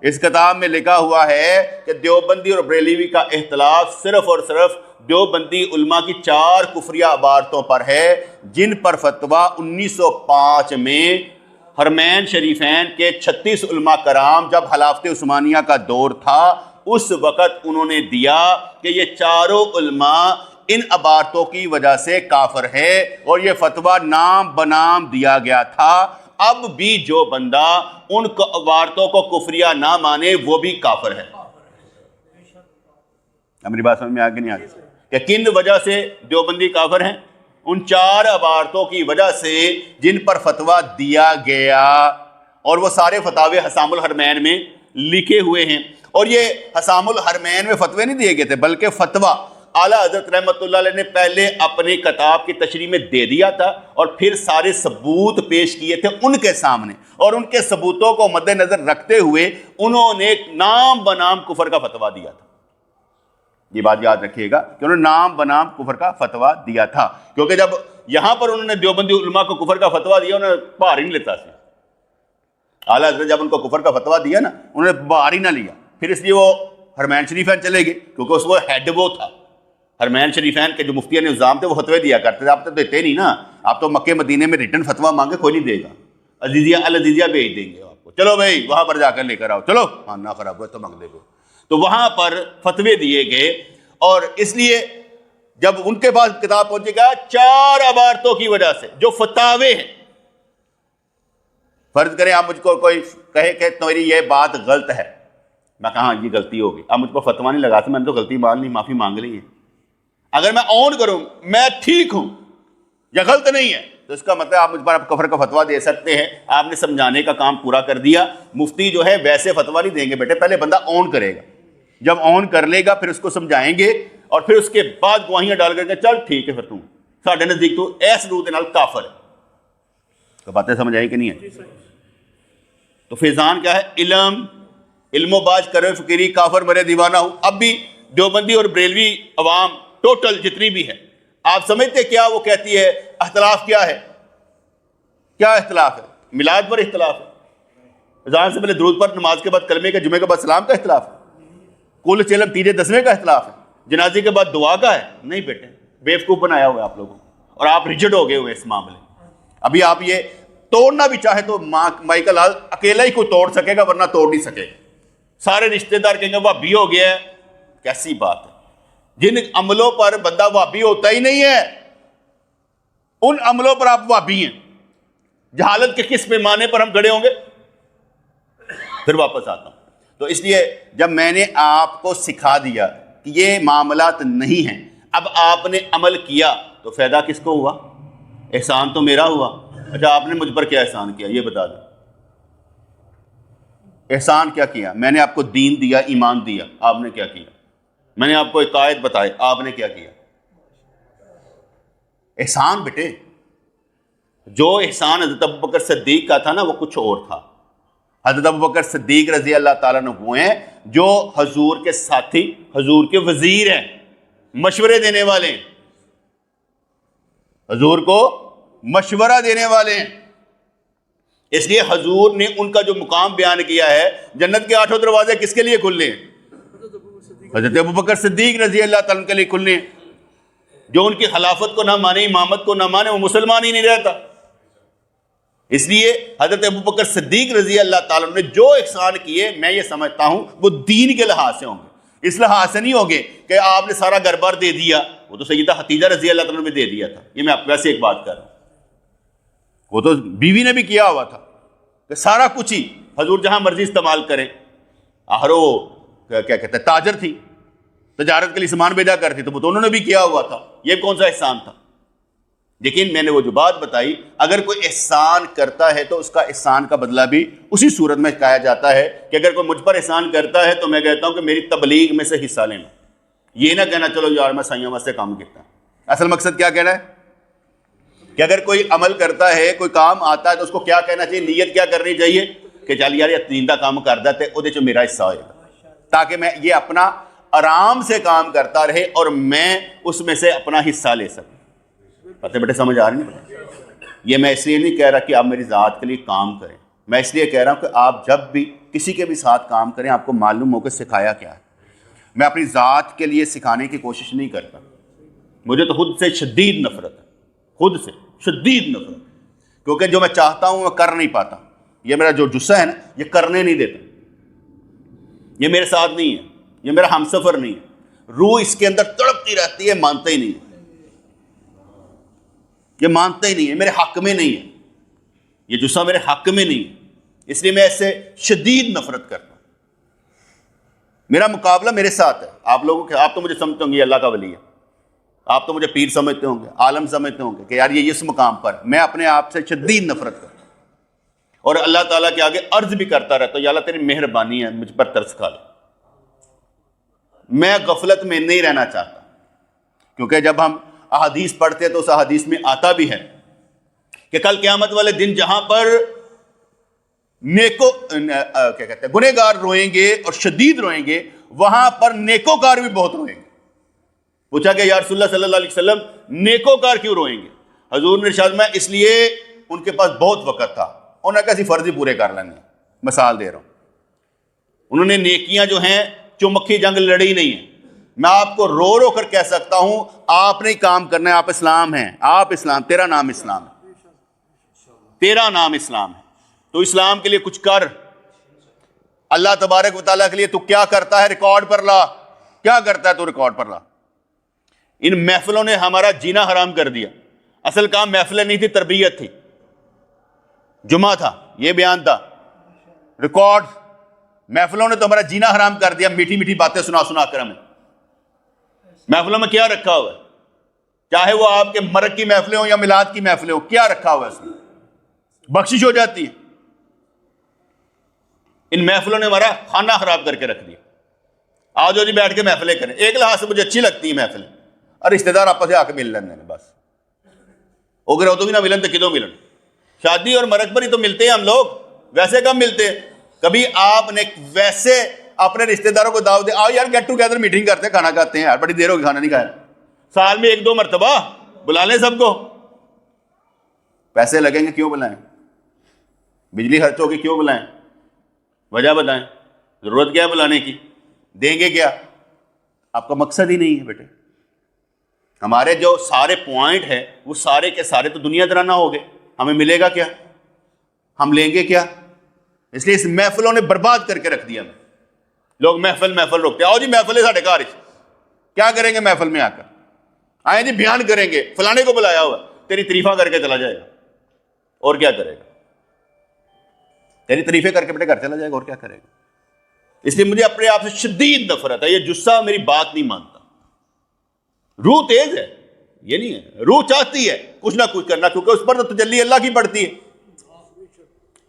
اس کتاب میں لکھا ہوا ہے کہ دیوبندی اور بریلوی کا اختلاف صرف اور صرف دیوبندی علماء کی 4 کفریہ عبارتوں پر ہے جن پر فتویٰ 1905 میں حرمین شریفین کے 36 علماء کرام جب خلافت عثمانیہ کا دور تھا اس وقت انہوں نے دیا کہ یہ چاروں علماء ان عبارتوں کی وجہ سے کافر ہے, اور یہ فتویٰ نام بنام دیا گیا تھا. اب بھی جو بندہ ان عبارتوں کو کفریہ نہ مانے وہ بھی کافر ہے. میری بات سمجھ میں آگے نہیں آگے کہ کن وجہ سے دیوبندی کافر ہیں؟ ان 4 عبارتوں کی وجہ سے جن پر فتویٰ دیا گیا, اور وہ سارے فتاوے حسام الحرمین میں لکھے ہوئے ہیں. اور یہ حسام الحرمین میں فتوے نہیں دیے گئے تھے بلکہ فتویٰ اعلیٰ حضرت رحمۃ اللہ علیہ نے پہلے اپنی کتاب کی تشریح میں دے دیا تھا اور پھر سارے ثبوت پیش کیے تھے ان کے سامنے, اور ان کے ثبوتوں کو مد نظر رکھتے ہوئے انہوں نے نام بنام کفر کا فتویٰ دیا تھا. یہ بات یاد رکھیے گا کہ انہوں نے نام بنام کفر کا فتویٰ دیا تھا, کیونکہ جب یہاں پر انہوں نے دیوبندی علماء کو کفر کا فتویٰ دیا انہوں نے باہر ہی نہیں لیتا سی. اعلیٰ حضرت جب ان کو کفر کا فتویٰ دیا نا انہوں نے باہر ہی نہ لیا, پھر اس لیے وہ حرمین شریفین چلے گئے کیونکہ اس وہ ہیڈ وہ تھا. حرمین شریفین کے جو مفتیان نظام تھے وہ فتوے دیا کرتے تھے. آپ تو دیتے نہیں نا, آپ تو مکے مدینے میں ریٹن فتویٰ مانگے کوئی نہیں دے گا, عزیزیہ العزیزیہ بھیج دیں گے آپ کو, چلو بھائی وہاں پر جا کر لے کر آؤ, چلو ماننا خراب ہوا تو مانگ لے گا. تو وہاں پر فتوے دیے گئے, اور اس لیے جب ان کے پاس کتاب پہنچے گا 4 عبارتوں کی وجہ سے جو فتاوے ہیں, فرض کریں آپ مجھ کو کوئی کہے کہ تمہاری یہ بات غلط ہے, میں کہاں یہ غلطی ہوگی, آپ مجھ کو فتویٰ نہیں لگا, میں نے تو غلطی مان لی, معافی مانگ لی ہے. اگر میں اون کروں میں ٹھیک ہوں یا غلط نہیں ہے تو اس کا مطلب آپ مجھ پر کفر کا فتویٰ دے سکتے ہیں. آپ نے سمجھانے کا کام پورا کر دیا. مفتی جو ہے ویسے فتویٰ نہیں دیں گے بیٹے, پہلے بندہ اون کرے گا, جب اون کر لے گا پھر اس کو سمجھائیں گے, اور پھر اس کے بعد گواہیاں ڈال کر کے چل ٹھیک ہے پھر تم ساڈے نزدیک تو ایس روح دے نال کافر ہے. تو باتیں سمجھ آئی کہ نہیں ہے؟ تو فیضان کیا ہے؟ علم و باز کرے فقیری کافر مرے دیوانہ ہوں. اب بھی دیوبندی اور بریلوی عوام ٹوٹل جتنی بھی ہے, آپ سمجھتے کیا وہ کہتی ہے اختلاف کیا ہے؟ کیا اختلاف ہے؟ میلاد پر اختلاف ہے, اذان سے پہلے درود پر, نماز کے بعد کلمے کا, جمعے کے بعد سلام کا اختلاف ہے, کل چلم تیجے دسویں کا اختلاف ہے, جنازے کے بعد دعا کا ہے. نہیں بیٹے, بیوقوف بنایا ہوا ہے آپ لوگوں کو, اور آپ ریجڈ ہو گئے ہوئے اس معاملے. ابھی آپ یہ توڑنا بھی چاہے تو مائیکل آل اکیلا ہی کوئی توڑ سکے گا, ورنہ توڑ نہیں سکے. سارے رشتہ دار کہیں گے وہابی ہو گیا ہے. کیسی بات ہے؟ جن عملوں پر بندہ وہابی ہوتا ہی نہیں ہے ان عملوں پر آپ وہابی ہیں. جہالت کے کس پیمانے پر ہم گڑے ہوں گے؟ پھر واپس آتا ہوں. تو اس لیے جب میں نے آپ کو سکھا دیا کہ یہ معاملات نہیں ہیں, اب آپ نے عمل کیا تو فائدہ کس کو ہوا؟ احسان تو میرا ہوا. اچھا آپ نے مجھ پر کیا احسان کیا یہ بتا دیں. احسان کیا کیا؟ میں نے آپ کو دین دیا, ایمان دیا, آپ نے کیا کیا؟ میں نے آپ کو عقائد بتائے, آپ نے کیا کیا؟ احسان بیٹے, جو احسان حضرت ابوبکر صدیق کا تھا نا وہ کچھ اور تھا. حضرت ابوبکر صدیق رضی اللہ تعالیٰ عنہ وہ ہیں جو حضور کے ساتھی, حضور کے وزیر ہیں, مشورے دینے والے ہیں, حضور کو مشورہ دینے والے ہیں. اس لیے حضور نے ان کا جو مقام بیان کیا ہے, جنت کے 8 دروازے کس کے لیے کھلنے ہیں؟ حضرت ابوبکر صدیق رضی اللہ تعالیٰ عنہ کے لیے کھلنے ہیں. جو ان کی خلافت کو نہ مانے, امامت کو نہ مانے, وہ مسلمان ہی نہیں رہتا. اس لیے حضرت ابوبکر صدیق رضی اللہ تعالیٰ عنہ نے جو احسان کیے میں یہ سمجھتا ہوں وہ دین کے لحاظ سے ہوں گے, اس لحاظ سے نہیں ہوں گے کہ آپ نے سارا گھر بار دے دیا. وہ تو سیدہ خدیجہ رضی اللہ تعالیٰ عنہ نے دے دیا تھا. یہ میں آپ ویسے ایک بات کر رہا ہوں, وہ تو بیوی نے بھی کیا ہوا تھا کہ سارا کچھ ہی حضور جہاں مرضی استعمال کریں. آخر وہ کیا کہتے ہیں تاجر تھی, تجارت کے لیے سامان بھیجا کرتی, تو وہ تو انہوں نے بھی کیا ہوا تھا. یہ کون سا احسان تھا؟ لیکن میں نے وہ جو بات بتائی, اگر کوئی احسان کرتا ہے تو اس کا احسان کا بدلہ بھی اسی صورت میں کہا جاتا ہے کہ اگر کوئی مجھ پر احسان کرتا ہے تو میں کہتا ہوں کہ میری تبلیغ میں سے حصہ لینا. یہ نہ کہنا چلو یار میں سائیاں واسطے کام کرتا ہوں. اصل مقصد کیا کہنا ہے؟ کہ اگر کوئی عمل کرتا ہے, کوئی کام آتا ہے, تو اس کو کیا کہنا چاہیے, نیت کیا کرنی چاہیے کہ چل یار یہ تین دا کام کر دیتے وہ چ میرا حصہ ہوئے گا, تاکہ میں یہ اپنا آرام سے کام کرتا رہے اور میں اس میں سے اپنا حصہ لے سکوں. پتہ بیٹے سمجھ آ رہی ہے؟ یہ میں اس لیے نہیں کہہ رہا کہ آپ میری ذات کے لیے کام کریں, میں اس لیے کہہ رہا ہوں کہ آپ جب بھی کسی کے بھی ساتھ کام کریں آپ کو معلوم ہو کہ سکھایا کیا ہے. میں اپنی ذات کے لیے سکھانے کی کوشش نہیں کرتا, مجھے تو خود سے شدید نفرت ہے, خود سے شدید نفرت, کیونکہ جو میں چاہتا ہوں میں کر نہیں پاتا. یہ میرا جو جسہ ہے نا یہ کرنے نہیں دیتا, یہ میرے ساتھ نہیں ہے, یہ میرا ہم سفر نہیں ہے. روح اس کے اندر تڑپتی رہتی ہے, مانتا ہی نہیں ہے, یہ مانتا ہی نہیں ہے, میرے حق میں نہیں ہے, یہ جسہ میرے حق میں نہیں ہے, اس لیے میں اس سے شدید نفرت کرتا ہوں. میرا مقابلہ میرے ساتھ ہے. آپ لوگوں کے, آپ تو مجھے سمجھتے ہوں گے یہ اللہ کا ولی ہے, آپ تو مجھے پیر سمجھتے ہوں گے, عالم سمجھتے ہوں گے کہ یار یہ اس مقام پر. میں اپنے آپ سے شدید نفرت کرتا ہوں اور اللہ تعالیٰ کے آگے عرض بھی کرتا رہتا ہوں, یا اللہ تیری مہربانی ہے مجھ پر ترس کھا لے. میں غفلت میں نہیں رہنا چاہتا, کیونکہ جب ہم احادیث پڑھتے ہیں تو اس احادیث میں آتا بھی ہے کہ کل قیامت والے دن جہاں پر کیا کہتے ہیں گنہگار روئیں گے اور شدید روئیں گے, وہاں پر نیکوکار بھی بہت روئیں گے. پوچھا کہ یا رسول اللہ صلی اللہ علیہ وسلم نیکوکار کیوں روئیں گے؟ حضور نے ارشاد میں اس لیے ان کے پاس بہت وقت تھا, انہوں نے کیسی فرضی پورے کر لینے. مثال دے رہا ہوں, انہوں نے نیکیاں جو ہیں چمکھی جنگ لڑی نہیں ہیں. میں آپ کو رو رو کر کہہ سکتا ہوں آپ نے کام کرنا ہے, آپ اسلام ہیں, آپ اسلام, تیرا نام اسلام ہے, تیرا نام اسلام ہے, تو اسلام کے لیے کچھ کر. اللہ تبارک و تعالیٰ کے لیے تو کیا کرتا ہے ریکارڈ پر لا, کیا کرتا ہے تو ریکارڈ پر لا. ان محفلوں نے ہمارا جینا حرام کر دیا. اصل کام محفلیں نہیں تھی, تربیت تھی, جمعہ تھا, یہ بیان تھا, ریکارڈ. محفلوں نے تو ہمارا جینا حرام کر دیا, میٹھی میٹھی باتیں سنا سنا کر ہمیں. محفلوں میں کیا رکھا ہوا ہے, چاہے وہ آپ کے مرگ کی محفلیں ہوں یا میلاد کی محفلیں ہوں, کیا رکھا ہوا ہے اس میں؟ بخشش ہو جاتی ہے. ان محفلوں نے ہمارا کھانا خراب کر کے رکھ دیا. آج جی بیٹھ کے محفلیں کریں, ایک لحاظ سے مجھے اچھی لگتی ہیں محفلیں, اور رشتے دار آپس سے آ کے مل لینے بس, اگر تو بھی نہ ملن تو کدوں ملن. شادی اور مرگ پر ہی تو ملتے ہیں ہم لوگ, ویسے کم ملتے ہیں. کبھی آپ نے ویسے اپنے رشتے داروں کو دعوت دے, آؤ یار گیٹ ٹوگیدر میٹنگ کرتے ہیں, کھانا کھاتے ہیں, یار بڑی دیر ہوگی کھانا نہیں کھایا, سال میں 1-2 مرتبہ بلا لیں سب کو. پیسے لگیں گے کیوں بلائیں, بجلی خرچ ہوگی کیوں بلائیں, وجہ بتائیں, ضرورت کیا ہے بلانے کی, دیں گے کیا؟ آپ کا مقصد ہی نہیں ہے بیٹے. ہمارے جو سارے پوائنٹ ہیں وہ سارے کے سارے تو دنیا درانہ ہو گئے, ہمیں ملے گا کیا, ہم لیں گے کیا؟ اس لیے اس محفلوں نے برباد کر کے رکھ دیا. لوگ محفل روکتے ہیں, آؤ جی محفل ہے ساڑھے کار, کیا کریں گے محفل میں آ کر؟ آئیں جی بیان کریں گے, فلانے کو بلایا ہوا, تیری تعریفہ کر کے چلا جائے گا, اور کیا کرے گا؟ تیری تعریفیں کر کے بیٹے گھر چلا جائے گا, اور کیا کرے گا؟ اس لیے مجھے اپنے آپ سے شدید نفرت ہے. یہ جسہ میری بات نہیں مانتا. روح تیز ہے, یہ نہیں ہے, روح چاہتی ہے کچھ نہ کچھ کرنا, کیونکہ اس پر تو تجلی اللہ کی پڑتی ہے,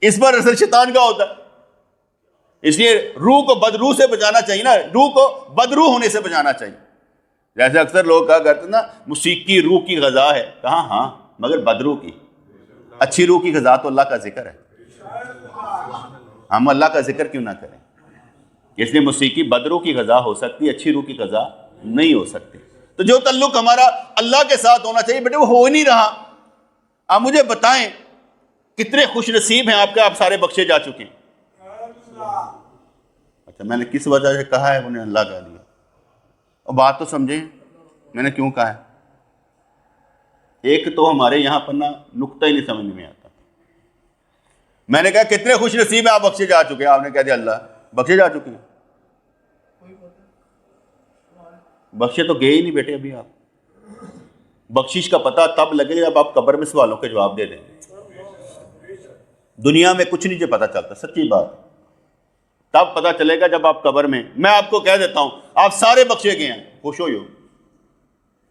اس پر اثر شیطان کا ہوتا ہے. اس لیے روح کو بدروح سے بچانا چاہیے نا, روح کو بدروح ہونے سے بچانا چاہیے. جیسے اکثر لوگ کہا کرتے ہیں نا موسیقی روح کی غذا ہے, کہاں ہاں مگر بدروح کی. اچھی روح کی غذا تو اللہ کا ذکر ہے, ہم اللہ کا ذکر کیوں نہ کریں؟ اس لیے موسیقی بدروح کی غذا ہو سکتی ہے, اچھی روح کی غذا نہیں ہو سکتی. تو جو تعلق ہمارا اللہ کے ساتھ ہونا چاہیے بیٹے وہ ہو ہی نہیں رہا. آپ مجھے بتائیں کتنے خوش نصیب ہیں آپ کے, آپ سارے بخشے جا چکے ہیں. اچھا میں نے کس وجہ سے کہا ہے انہیں اللہ کا دیا, اور بات تو سمجھیں میں نے کیوں کہا ہے. ایک تو ہمارے یہاں پر نا نقطہ ہی نہیں سمجھ میں آتا. میں نے کہا کتنے خوش نصیب ہیں آپ بخشے جا چکے ہیں, آپ نے کہہ دیا اللہ بخشے جا چکے ہیں. بخشے تو گئے ہی نہیں بیٹے ابھی. آپ بخشش کا پتہ تب لگے جب آپ قبر میں سوالوں کے جواب دے دیں. دنیا میں کچھ نہیں جو پتہ چلتا, سچی بات, تب پتہ چلے گا جب آپ قبر میں. میں آپ کو کہہ دیتا ہوں آپ سارے بخشے گئے ہیں, خوش ہو.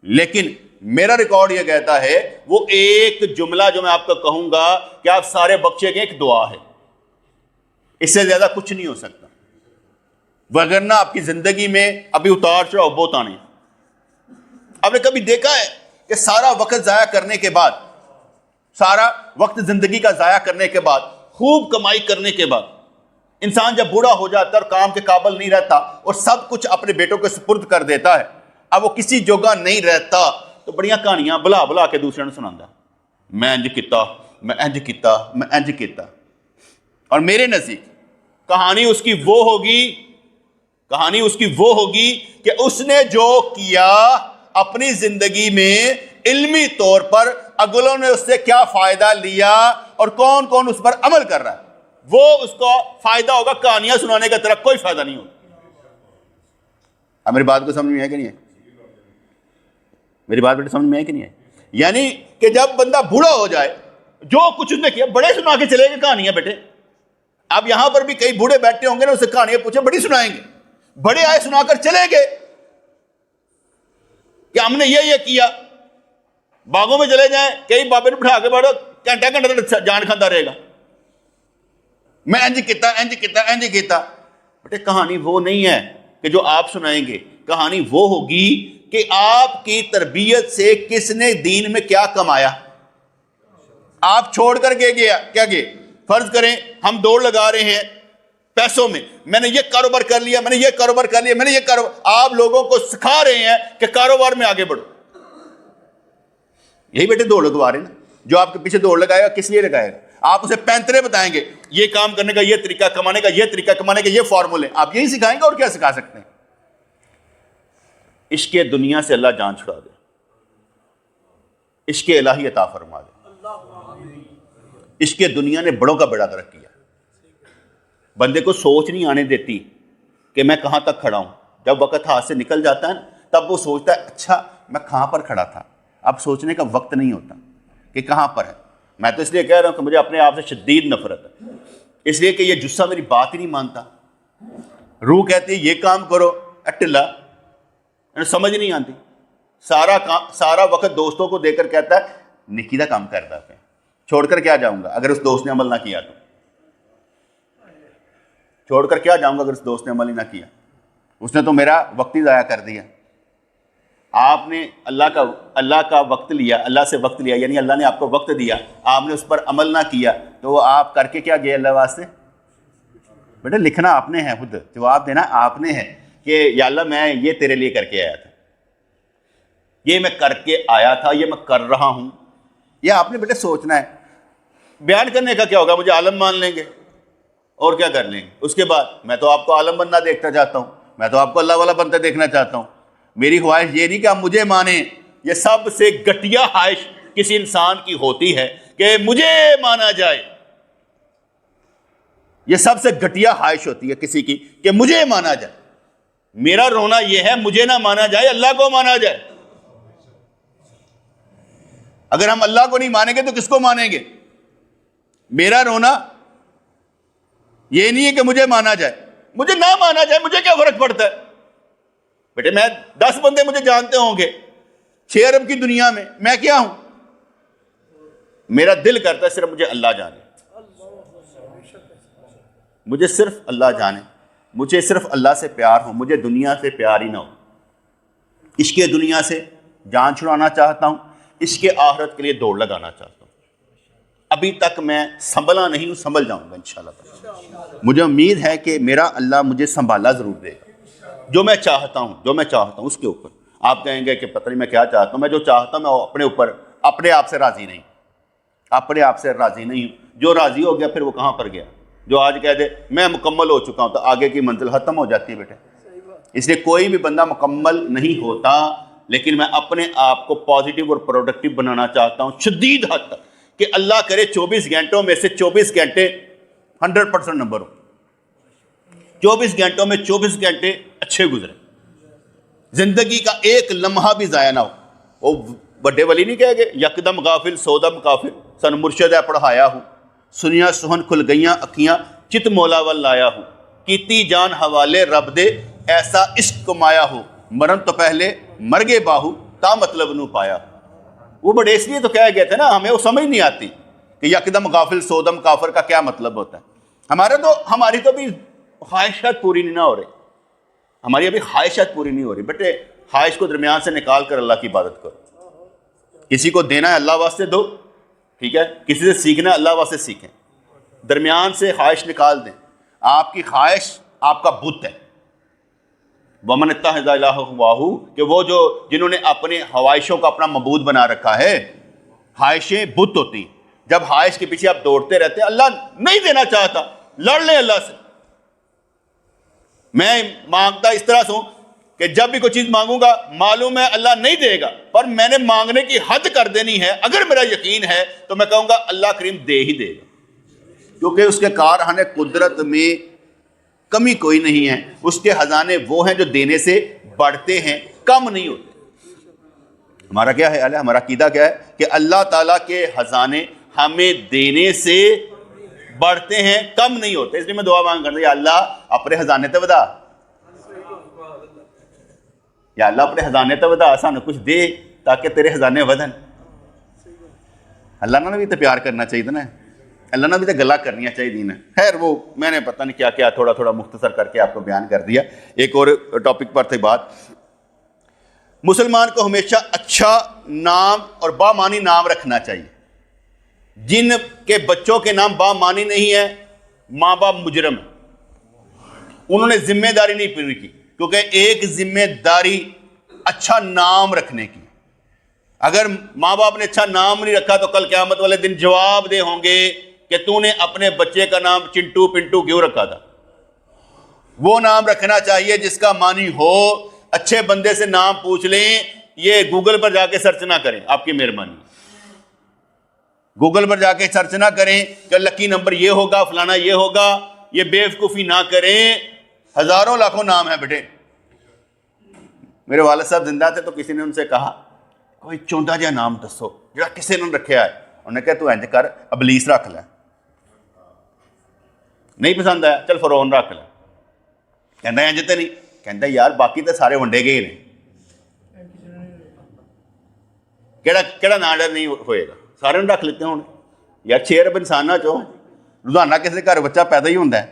لیکن میرا ریکارڈ یہ کہتا ہے, وہ ایک جملہ جو میں آپ کو کہوں گا کہ آپ سارے بخشے گئے, ایک دعا ہے, اس سے زیادہ کچھ نہیں ہو سکتا. وگرنہ آپ کی زندگی میں ابھی اتار چڑھاؤ بہت آنے. آپ نے کبھی دیکھا ہے کہ سارا وقت ضائع کرنے کے بعد سارا وقت زندگی کا ضائع کرنے کے بعد، خوب کمائی کرنے کے بعد انسان جب بوڑھا ہو جاتا ہے اور کام کے قابل نہیں رہتا اور سب کچھ اپنے بیٹوں کے سپرد کر دیتا ہے، اب وہ کسی جگہ نہیں رہتا تو بڑیاں کہانیاں بلا بلا کے دوسرے نے سناتا، میں انج کیتا، میں انج کیتا، میں انج کیتا. اور میرے نزدیک کہانی اس کی وہ ہوگی کہ اس نے جو کیا اپنی زندگی میں علمی طور پر، اگلوں نے اس سے کیا فائدہ لیا اور کون کون اس پر عمل کر رہا ہے، وہ اس کو فائدہ ہوگا. کہانیاں سنانے کا طرف کوئی فائدہ نہیں ہوگا. اب میری بات کو سمجھ میں ہے کہ نہیں ہے؟ میری بات بیٹے سمجھ میں ہے کہ نہیں ہے؟ یعنی کہ جب بندہ بوڑھا ہو جائے، جو کچھ اس نے کیا، بڑے سنا کے چلے گئے کہانیاں بیٹے. اب یہاں پر بھی کئی بوڑھے بیٹھے ہوں گے نا، اس سے کہانیاں پوچھے، بڑی سنائیں گے. بڑے آئے سنا کر چلے گئے کہ ہم نے یہ کیا. باغوں میں چلے جائیں، کئی بابے نے بٹھا کے بیٹھو، گھنٹہ گھنٹہ جان کھاتا رہے گا، میں انج کیتا. بیٹے کہانی وہ نہیں ہے کہ جو آپ سنائیں گے، کہانی وہ ہوگی کہ آپ کی تربیت سے کس نے دین میں کیا کمایا. آپ چھوڑ کر کے کیا گئے. فرض کریں ہم دوڑ لگا رہے ہیں پیسوں میں نے یہ کاروبار کر لیا، میں نے یہ کاروبار کر لیا، میں نے یہ کاروبار. آپ لوگوں کو سکھا رہے ہیں کہ کاروبار میں آگے بڑھو. یہی بیٹے دوڑ لگوا رہے ہیں نا. جو آپ کے پیچھے دوڑ لگائے گا کس لیے لگائے گا؟ آپ اسے پینترے بتائیں گے، یہ کام کرنے کا یہ طریقہ، کمانے کا یہ طریقہ، کمانے کے یہ فارمولے، آپ یہی سکھائیں گے اور کیا سکھا سکتے ہیں؟ عشق دنیا سے اللہ جان چھڑا دے، عشق الہی عطا فرما دے. عشق دنیا نے بڑوں کا بیڑا غرق کیا. بندے کو سوچ نہیں آنے دیتی کہ میں کہاں تک کھڑا ہوں. جب وقت ہاتھ سے نکل جاتا ہے تب وہ سوچتا ہے اچھا میں کہاں پر کھڑا تھا. اب سوچنے کا وقت نہیں ہوتا کہ کہاں پر ہے. میں تو اس لیے کہہ رہا ہوں کہ مجھے اپنے آپ سے شدید نفرت ہے، اس لیے کہ یہ جسہ میری بات ہی نہیں مانتا. روح کہتی ہے یہ کام کرو، اٹلا سمجھ نہیں آتی. سارا وقت دوستوں کو دے کر کہتا ہے نکی دا کام کرتا ہے، چھوڑ کر کیا جاؤں گا اگر اس دوست نے عمل نہ کیا تو. چھوڑ کر کیا جاؤں گا اگر اس دوست نے عمل ہی نہ کیا. اس نے تو میرا وقت ہی ضائع کر دیا. آپ نے اللہ کا وقت لیا، اللہ سے وقت لیا، یعنی اللہ نے آپ کو وقت دیا، آپ نے اس پر عمل نہ کیا تو آپ کر کے کیا گئے اللہ واسطے؟ بیٹا لکھنا آپ نے ہے، خود جواب دینا آپ نے ہے کہ یا اللہ میں یہ تیرے لیے کر کے آیا تھا، یہ میں کر کے آیا تھا، یہ میں کر رہا ہوں. یہ آپ نے بیٹے سوچنا ہے. بیان کرنے کا کیا ہوگا؟ مجھے عالم مان لیں گے اور کیا کر لیں گے. اس کے بعد میں تو آپ کو عالم بننا دیکھنا چاہتا ہوں، میں تو آپ کو اللہ والا بنتا دیکھنا چاہتا ہوں. میری خواہش یہ نہیں کہ آپ مجھے مانیں. یہ سب سے گھٹیا خواہش کسی انسان کی ہوتی ہے کہ مجھے مانا جائے. یہ سب سے گھٹیا خواہش ہوتی ہے کسی کی کہ مجھے مانا جائے. میرا رونا یہ ہے مجھے نہ مانا جائے، اللہ کو مانا جائے. اگر ہم اللہ کو نہیں مانیں گے تو کس کو مانیں گے؟ میرا رونا یہ نہیں ہے کہ مجھے مانا جائے، مجھے نہ مانا جائے مجھے کیا فرق پڑتا ہے؟ بیٹے میں 10 بندے مجھے جانتے ہوں گے 6 ارب کی دنیا میں کیا ہوں؟ میرا دل کرتا ہے صرف مجھے اللہ جانے، مجھے صرف اللہ جانے، مجھے صرف اللہ سے پیار ہو، مجھے دنیا سے پیار ہی نہ ہو. عشق دنیا سے جان چھڑانا چاہتا ہوں، عشق آخرت کے لیے دوڑ لگانا چاہتا ہوں. ابھی تک میں سنبھلا نہیں ہوں، سنبھل جاؤں گا انشاءاللہ. مجھے امید ہے کہ میرا اللہ مجھے سنبھالا ضرور دے گا. جو میں چاہتا ہوں اس کے اوپر آپ کہیں گے کہ پتہ نہیں میں کیا چاہتا ہوں. میں جو چاہتا ہوں میں اپنے اوپر اپنے آپ سے راضی نہیں ہوں. جو راضی ہو گیا پھر وہ کہاں پر گیا. جو آج کہہ دے میں مکمل ہو چکا ہوں تو آگے کی منزل ختم ہو جاتی ہے بیٹے. اس لیے کوئی بھی بندہ مکمل نہیں ہوتا، لیکن میں اپنے آپ کو پازیٹیو اور پروڈکٹیو بنانا چاہتا ہوں شدید حد تک کہ اللہ کرے 24 گھنٹوں میں سے 24 گھنٹے 100% نمبر ہو. 24 گھنٹوں میں 24 گھنٹے اچھے گزرے، زندگی کا ایک لمحہ بھی ضائع نہ ہو. وہ بڑے ولی نہیں کہہ گئے یکدم غافل سودم کافر، سن مرشد ہے پڑھایا ہوں، سنیا سہن کھل گئیاں اکھیاں، چت مولا ول لایا ہوں، کیتی جان حوالے رب دے ایسا عشق کمایا ہو، مرن تو پہلے مرگے باہو تا مطلب نو پایا. وہ بڑے اس لیے تو کہہ گئے تھے نا، ہمیں وہ سمجھ نہیں آتی کہ یکدم غافل سودم کافر کا کیا مطلب ہوتا ہے. ہماری تو بھی خواہشات پوری نہیں ہو رہی، ہماری ابھی خواہشات پوری نہیں ہو رہی. بیٹے خواہش کو درمیان سے نکال کر اللہ کی عبادت کرو. کسی کو دینا ہے اللہ واسطے دو، ٹھیک ہے, کسی سے سیکھنا اللہ واسطے سیکھیں, درمیان سے خواہش نکال دیں. آپ کی خواہش آپ کا بت ہے. وَمَنِ اتَّخَذَ إِلَٰهَهُ هَوَاهُ, کہ وہ جو جنہوں نے اپنے خواہشوں کا اپنا معبود بنا رکھا ہے. خواہشیں بت ہوتی ہیں. جب خواہش کے پیچھے آپ دوڑتے رہتے ہیں, اللہ نہیں دینا چاہتا, لڑ لیں اللہ سے. میں مانگتا اس طرح سے ہوں کہ جب بھی کوئی چیز مانگوں گا معلوم ہے اللہ نہیں دے گا, پر میں نے مانگنے کی حد کر دینی ہے. اگر میرا یقین ہے تو میں کہوں گا اللہ کریم دے ہی دے گا, کیونکہ اس کے کارخانے قدرت میں کمی کوئی نہیں ہے. اس کے خزانے وہ ہیں جو دینے سے بڑھتے ہیں, کم نہیں ہوتے. ہمارا کیا ہے, ہمارا عقیدہ کیا ہے کہ اللہ تعالیٰ کے خزانے ہمیں دینے سے بڑھتے ہیں, کم نہیں ہوتے. اس لیے میں دعا مانگ کرتا ہوں, یا اللہ اپنے خزانے تے ودا, یا اللہ اپنے خزانے تے ودا, سانو کچھ دے تاکہ تیرے خزانے ودن. اللہ نے بھی تو پیار کرنا چاہیے نا, اللہ نے بھی تو گلا کرنی چاہیے نا. خیر وہ میں نے پتہ نہیں کیا کیا تھوڑا تھوڑا مختصر کر کے آپ کو بیان کر دیا. ایک اور ٹاپک پر تھی بات. مسلمان کو ہمیشہ اچھا نام اور بامانی نام رکھنا چاہیے. جن کے بچوں کے نام بامانی نہیں ہے, ماں باپ مجرم, انہوں نے ذمہ داری نہیں پوری کی. کیونکہ ایک ذمہ داری اچھا نام رکھنے کی. اگر ماں باپ نے اچھا نام نہیں رکھا تو کل قیامت والے دن جواب دہ ہوں گے کہ تو نے اپنے بچے کا نام چنٹو پنٹو کیوں رکھا تھا. وہ نام رکھنا چاہیے جس کا معنی ہو. اچھے بندے سے نام پوچھ لیں, یہ گوگل پر جا کے سرچ نہ کریں, آپ کی مہربانی. گوگل پر جا کے سرچ نہ کریں کہ لکی نمبر یہ ہوگا, فلانا یہ ہوگا. یہ بے وقوفی نہ کریں. ہزاروں لاکھوں نام ہیں بیٹے. میرے والد صاحب زندہ تھے تو کسی نے ان سے کہا کوئی چوندا جہا نام دسو جہاں کسی نے رکھا ہے. انہوں نے کہا تو انج کر, ابلیس رکھ لے. نہیں پسند آیا, چل فرعون رکھ لے. کہندا انج تے نہیں, کہندا یار باقی تو سارے ونڈے گئے نے, کیڑا نام نہیں ہوئے گا, سارے رکھ لیتے ہوں. یار 6 ارب انساناں چوں روزانہ کسی گھر بچہ پیدا ہی ہوتا ہے,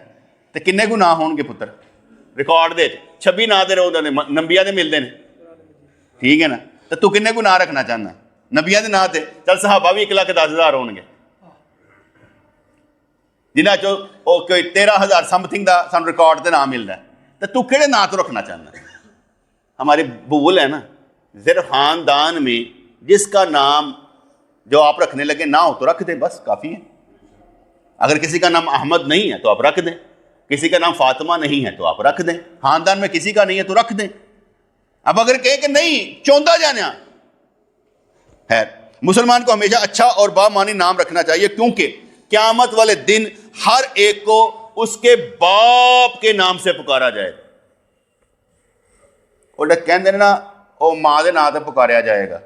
تو کنے کو نام ہون گے پتر ریکارڈ دے 26 نام دے رہے نبیاں دے ملتے ہیں. ٹھیک ہے نا, تو کنے کو نام رکھنا چاہنا نبیاں دے نام تے. چل صحابہ بھی 1,10,000 ہون گے, جنہاں چو کوئی 13,000 سم تھنگ دا سانو ریکارڈ تے نام ملتا ہے. تو کہڑے نام تو رکھنا چاہنا. ہماری بھول ہے نا, صرف خاندان میں جس کا نام جو آپ رکھنے لگے نہ ہو تو رکھ دیں, بس کافی ہے. اگر کسی کا نام احمد نہیں ہے تو آپ رکھ دیں, کسی کا نام فاطمہ نہیں ہے تو آپ رکھ دیں, خاندان میں کسی کا نہیں ہے تو رکھ دیں. اب اگر کہیں کہ نہیں چوندا جانا ہے, مسلمان کو ہمیشہ اچھا اور بامانی نام رکھنا چاہیے, کیونکہ قیامت والے دن ہر ایک کو اس کے باپ کے نام سے پکارا جائے. اور کہتے ہیں نا وہ ماں دے نام سے پکاریا جائے گا,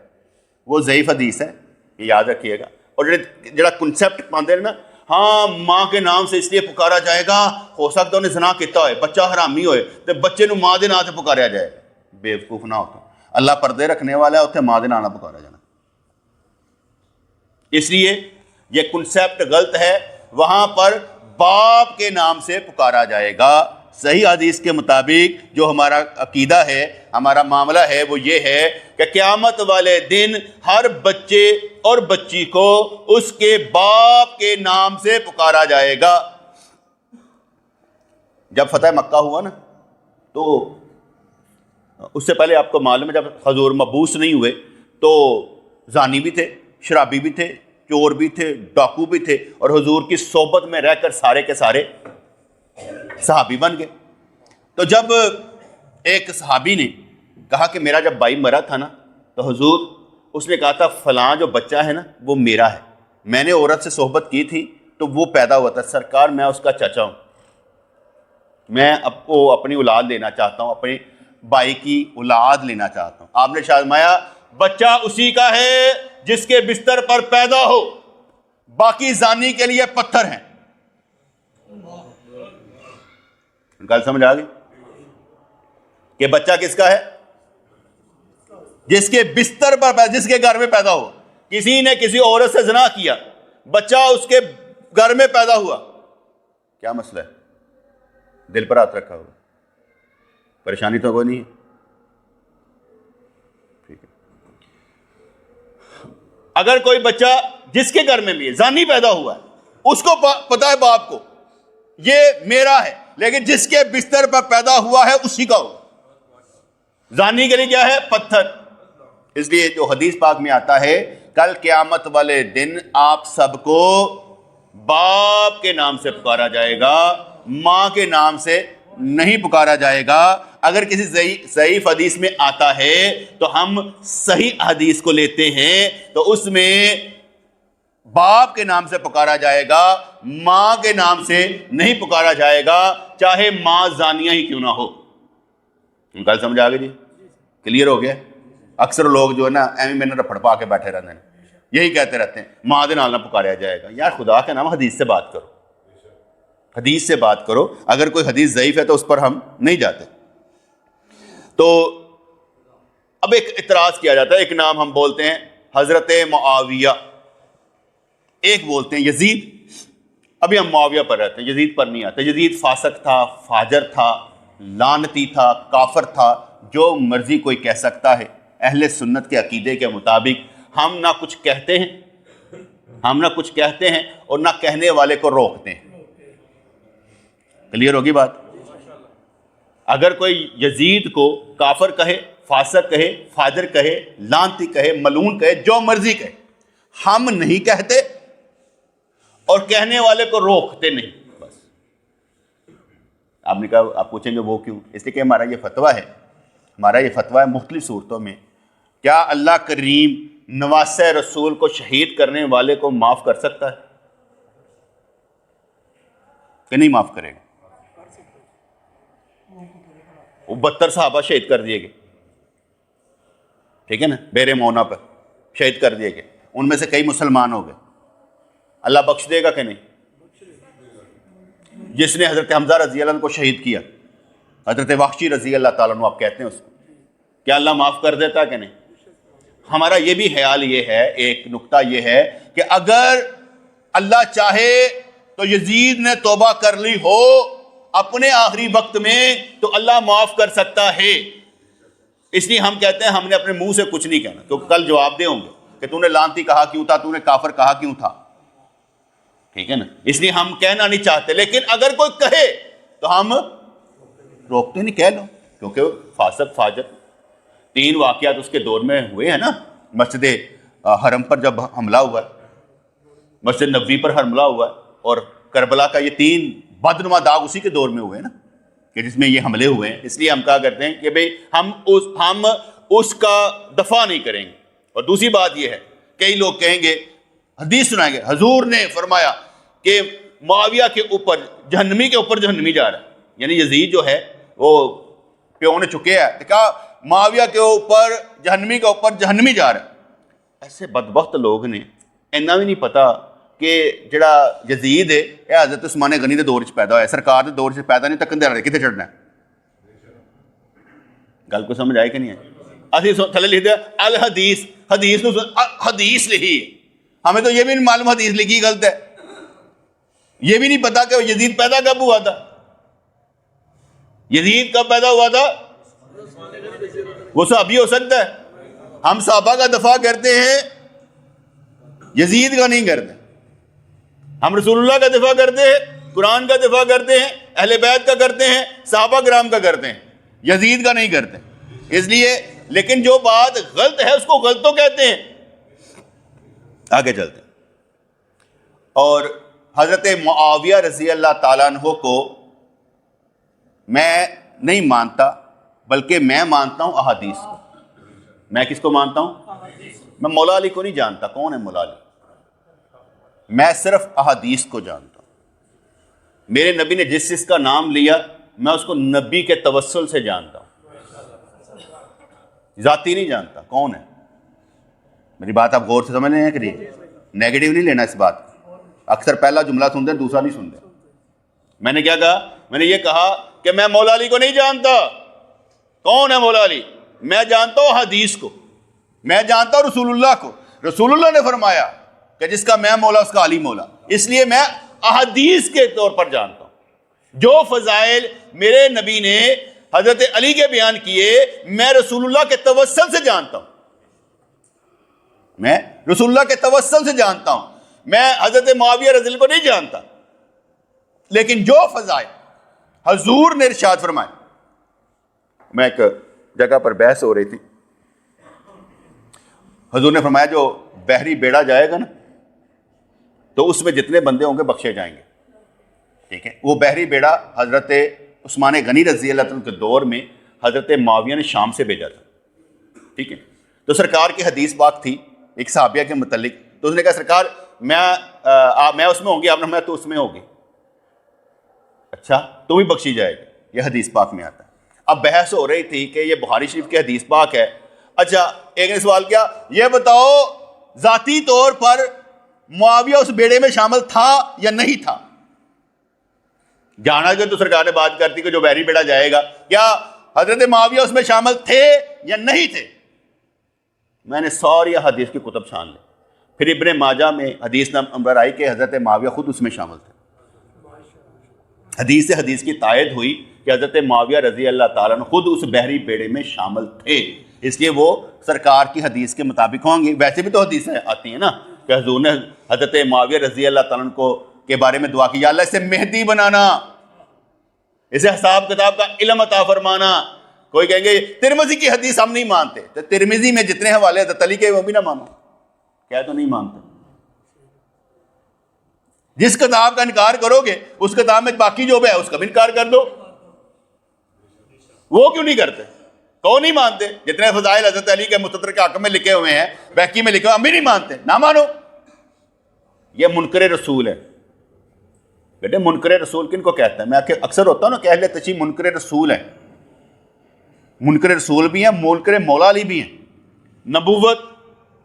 وہ ضعیف حدیث ہے, یہ یاد رکھیے گا. اور جڑا کنسیپٹ پاندے نا, ہاں ماں کے نام سے اس لیے پکارا جائے گا, ہو سکتا انہیں زنا کیتا ہوئے, بچہ حرامی ہوئے, تو بچے نو ماں دے نام سے پکاریا جائے گا. بے وقوف نہ ہوتا. اللہ پردے رکھنے والا ہے, اتنے ماں دے نام نہ پکارا جانا. اس لیے یہ کنسیپٹ غلط ہے. وہاں پر باپ کے نام سے پکارا جائے گا. صحیح حدیث کے مطابق جو ہمارا عقیدہ ہے, ہمارا معاملہ ہے, وہ یہ ہے کہ قیامت والے دن ہر بچے اور بچی کو اس کے باپ کے نام سے پکارا جائے گا. جب فتح مکہ ہوا نا, تو اس سے پہلے آپ کو معلوم ہے جب حضور مبعوث نہیں ہوئے تو زانی بھی تھے, شرابی بھی تھے, چور بھی تھے, ڈاکو بھی تھے, اور حضور کی صحبت میں رہ کر سارے کے سارے صحابی بن گئے. تو جب ایک صحابی نے کہا کہ میرا جب بھائی مرا تھا نا, تو حضور اس نے کہا تھا فلاں جو بچہ ہے نا وہ میرا ہے, میں نے عورت سے صحبت کی تھی تو وہ پیدا ہوا تھا, سرکار میں اس کا چچا ہوں, میں اب کو اپنی اولاد لینا چاہتا ہوں, اپنے بھائی کی اولاد لینا چاہتا ہوں. آپ نے فرمایا بچہ اسی کا ہے جس کے بستر پر پیدا ہو, باقی زانی کے لیے پتھر ہیں. گل سمجھ آ گئی کہ بچہ کس کا ہے؟ جس کے بستر پر پیدا, جس کے گھر میں پیدا ہو. کسی نے کسی عورت سے زنا کیا, بچہ اس کے گھر میں پیدا ہوا, کیا مسئلہ ہے؟ دل پر ہاتھ رکھا ہوا, پریشانی تو کوئی نہیں ہے. ٹھیک ہے. اگر کوئی بچہ جس کے گھر میں بھی ہے زانی پیدا ہوا ہے اس کو پتا ہے باپ کو یہ میرا ہے، لیکن جس کے بستر پر پیدا ہوا ہے اسی کا ہوگا۔ زانی کے لیے کیا ہے؟ پتھر۔ اس لیے جو حدیث پاک میں آتا ہے کل قیامت والے دن آپ سب کو باپ کے نام سے پکارا جائے گا، ماں کے نام سے نہیں پکارا جائے گا۔ اگر کسی ضعیف حدیث میں آتا ہے تو ہم صحیح حدیث کو لیتے ہیں تو اس میں باپ کے نام سے پکارا جائے گا، ماں کے نام سے نہیں پکارا جائے گا، چاہے ماں زانیہ ہی کیوں نہ ہو۔ گل سمجھ آ گئی جی؟ کلیئر ہو گیا؟ اکثر لوگ جو ہے نا ایویں میں نے رپڑ پا کے بیٹھے رہتے ہیں، یہی کہتے رہتے ہیں ماں دے نال نہ پکاریا جائے گا۔ یار خدا کے نام حدیث سے بات کرو، حدیث سے بات کرو۔ اگر کوئی حدیث ضعیف ہے تو اس پر ہم نہیں جاتے۔ تو اب ایک اعتراض کیا جاتا ہے، ایک نام ہم بولتے ہیں حضرت معاویہ، ایک بولتے ہیں یزید۔ ابھی ہم معاویہ پر رہتے ہیں، یزید پر نہیں آتے۔ یزید فاسق تھا، فاجر تھا، لعنتی تھا، کافر تھا، جو مرضی کوئی کہہ سکتا ہے۔ اہل سنت کے عقیدے کے مطابق ہم نہ کچھ کہتے ہیں اور نہ کہنے والے کو روکتے ہیں۔ کلیئر ہوگی بات؟ اگر کوئی یزید کو کافر کہے، فاسق کہے، فاجر کہے، لعنتی کہے، ملعون کہے، جو مرضی کہے، ہم نہیں کہتے اور کہنے والے کو روکتے نہیں۔ بس آپ نے کہا، آپ پوچھیں گے وہ کیوں؟ اس لیے کہ ہمارا یہ فتویٰ ہے مختلف صورتوں میں، کیا اللہ کریم نواسہ رسول کو شہید کرنے والے کو معاف کر سکتا ہے کہ نہیں معاف کرے گا؟ وہ 72 صحابہ شہید کر دیے گئے، ٹھیک ہے نا، بیر مونا پر شہید کر دیے گئے، ان میں سے کئی مسلمان ہو گئے، اللہ بخش دے گا کہ نہیں؟ جس نے حضرت حمزہ رضی اللہ عنہ کو شہید کیا، حضرت وحشی رضی اللہ تعالیٰ عنہ آپ کہتے ہیں اس کو، کیا اللہ معاف کر دیتا کہ نہیں؟ ہمارا یہ بھی خیال یہ ہے، ایک نقطہ یہ ہے کہ اگر اللہ چاہے تو یزید نے توبہ کر لی ہو اپنے آخری وقت میں تو اللہ معاف کر سکتا ہے۔ اس لیے ہم کہتے ہیں ہم نے اپنے منہ سے کچھ نہیں کہنا، کیونکہ کل جواب دے ہوں گے کہ تو نے لعنتی کہا کیوں تھا، تو نے کافر کہا کیوں تھا، ٹھیک ہے نا؟ اس لیے ہم کہنا نہیں چاہتے، لیکن اگر کوئی کہے تو ہم روکتے نہیں، کہہ لو، کیونکہ فاسق فاجر 3 واقعات اس کے دور میں ہوئے ہیں نا۔ مسجد حرم پر جب حملہ ہوا ہے، مسجد نبوی پر حملہ ہوا ہے، اور کربلا کا یہ 3 بدنما داغ اسی کے دور میں ہوئے ہیں نا، کہ جس میں یہ حملے ہوئے ہیں۔ اس لیے ہم کہا کرتے ہیں کہ بھئی ہم اس کا دفاع نہیں کریں گے۔ اور دوسری بات یہ ہے، کئی لوگ کہیں گے، حدیث سنائیں گے، حضور نے فرمایا کہ معاویہ کے اوپر جہنمی کے اوپر جہنمی جا رہا ہے، یعنی یزید جو ہے وہ پیو نے چکے ہے، کہا معاویہ کے اوپر جہنمی کے اوپر جہنمی جا رہا ہے۔ ایسے بدبخت لوگ نے اینا بھی نہیں پتا کہ جڑا یزید ہے یہ حضرت عثمان غنی دے دور چ پیدا ہوا ہے، سرکار دے دور چ پیدا نہیں، تکن دے کتے چڑھنا ہے؟ گل کو سمجھ آئے کہ نہیں ہے؟ اسی تھلے لکھ دیا الحدیث، حدیث لکھی ہے، ہمیں تو یہ بھی نہیں معلوم حدیث لکھی غلط ہے، یہ بھی نہیں پتا کہ یزید پیدا کب ہوا تھا۔ یزید کب پیدا ہوا تھا؟ وہ صحابی ہو سکتا ہے؟ ہم صحابہ کا دفاع کرتے ہیں، یزید کا نہیں کرتے۔ ہم رسول اللہ کا دفاع کرتے ہیں، قرآن کا دفاع کرتے ہیں، اہل بیت کا کرتے ہیں، صحابہ کرام کا کرتے ہیں، یزید کا نہیں کرتے۔ اس لیے لیکن جو بات غلط ہے اس کو غلط تو کہتے ہیں۔ آگے چلتے ہیں۔ اور حضرت معاویہ رضی اللہ تعالیٰ عنہ کو میں نہیں مانتا، بلکہ میں مانتا ہوں احادیث کو۔ میں کس کو مانتا ہوں؟ میں مولا علی کو نہیں جانتا۔ کون ہے مولا علی؟ میں صرف احادیث کو جانتا ہوں۔ میرے نبی نے جس کا نام لیا میں اس کو نبی کے توسل سے جانتا ہوں، ذاتی نہیں جانتا کون ہے۔ میری بات آپ غور سے سمجھنے ہیں کہ نہیں؟ نیگیٹو نہیں لینا اس بات۔ اکثر پہلا جملہ سنتے ہیں، دوسرا نہیں سنتے۔ میں نے کیا کہا؟ میں نے یہ کہا کہ میں مولا علی کو نہیں جانتا۔ کون ہے مولا علی؟ میں جانتا ہوں حدیث کو، میں جانتا ہوں رسول اللہ کو۔ رسول اللہ نے فرمایا کہ جس کا میں مولا اس کا علی مولا، اس لیے میں احادیث کے طور پر جانتا ہوں۔ جو فضائل میرے نبی نے حضرت علی کے بیان کیے میں رسول اللہ کے توسل سے جانتا ہوں۔ میں رسول اللہ کے توسل سے جانتا ہوں، میں حضرت معاویہ رضی اللہ کو نہیں جانتا، لیکن جو فضائل حضور نے ارشاد فرمائے. میں ایک جگہ پر بحث ہو رہی تھی، حضور نے فرمایا جو بحری بیڑا جائے گا نا تو اس میں جتنے بندے ہوں گے بخشے جائیں گے. ٹھیک ہے، وہ بحری بیڑا حضرت عثمان غنی رضی اللہ عنہ کے دور میں حضرت معاویہ نے شام سے بھیجا تھا. ٹھیک ہے، تو سرکار کی حدیث پاک تھی ایک صحابیہ کے متعلق، تو اس نے کہا سرکار میں اس میں ہوں گی، آپ نے فرمایا تو اس میں ہوگی، اچھا تو بھی بخشی جائے گی. یہ حدیث پاک میں آتا ہے. اب بحث ہو رہی تھی کہ یہ بخاری شریف کی حدیث پاک ہے. اچھا ایک نے سوال کیا، یہ بتاؤ ذاتی طور پر معاویہ اس بیڑے میں شامل تھا یا نہیں تھا؟ جانا جو تو سرکار نے بات کرتی کہ جو بحری بیڑا جائے گا، کیا حضرت معاویہ اس میں شامل تھے یا نہیں تھے؟ میں نے ساری حدیث کی کتب چھان لی. پھر ابن ماجہ میں حدیث نمبر آئی کہ حضرت معاویہ خود اس میں شامل تھے. حدیث سے حدیث کی تائید ہوئی کہ حضرت معاویہ رضی اللہ تعالیٰ عنہ خود اس بحری بیڑے میں شامل تھے، اس لیے وہ سرکار کی حدیث کے مطابق ہوں گے. ویسے بھی تو حدیثیں آتی ہیں نا کہ حضور نے حضرت معاویہ رضی اللہ تعالیٰ عنہ کو کے بارے میں دعا کی، یا اللہ اسے مہدی بنانا، اسے حساب کتاب کا علم عطا فرمانا. کوئی کہیں گے ترمذی کی حدیث ہم نہیں مانتے، تو ترمذی میں جتنے حوالے حضرت علی کے وہ بھی نہ مانو، کیا تو نہیں مانتے؟ جس کتاب کا انکار کرو گے اس کتاب میں باقی جو ہے اس کا بھی انکار کر دو. وہ کیوں نہیں کرتے؟ کون نہیں مانتے؟ جتنے فضائل حضرت علی کے مستدرک حاکم میں لکھے ہوئے ہیں، بہقی میں لکھے ہوئے، ہم بھی نہیں مانتے، نہ مانو. یہ منکر رسول ہے بیٹے. منکر رسول کن کو کہتا ہے؟ میں اکثر ہوتا ہوں نا کہ اہل تشیع منکر رسول ہیں. منکر رسول بھی ہیں، منکر مولا علی بھی ہیں. نبوت،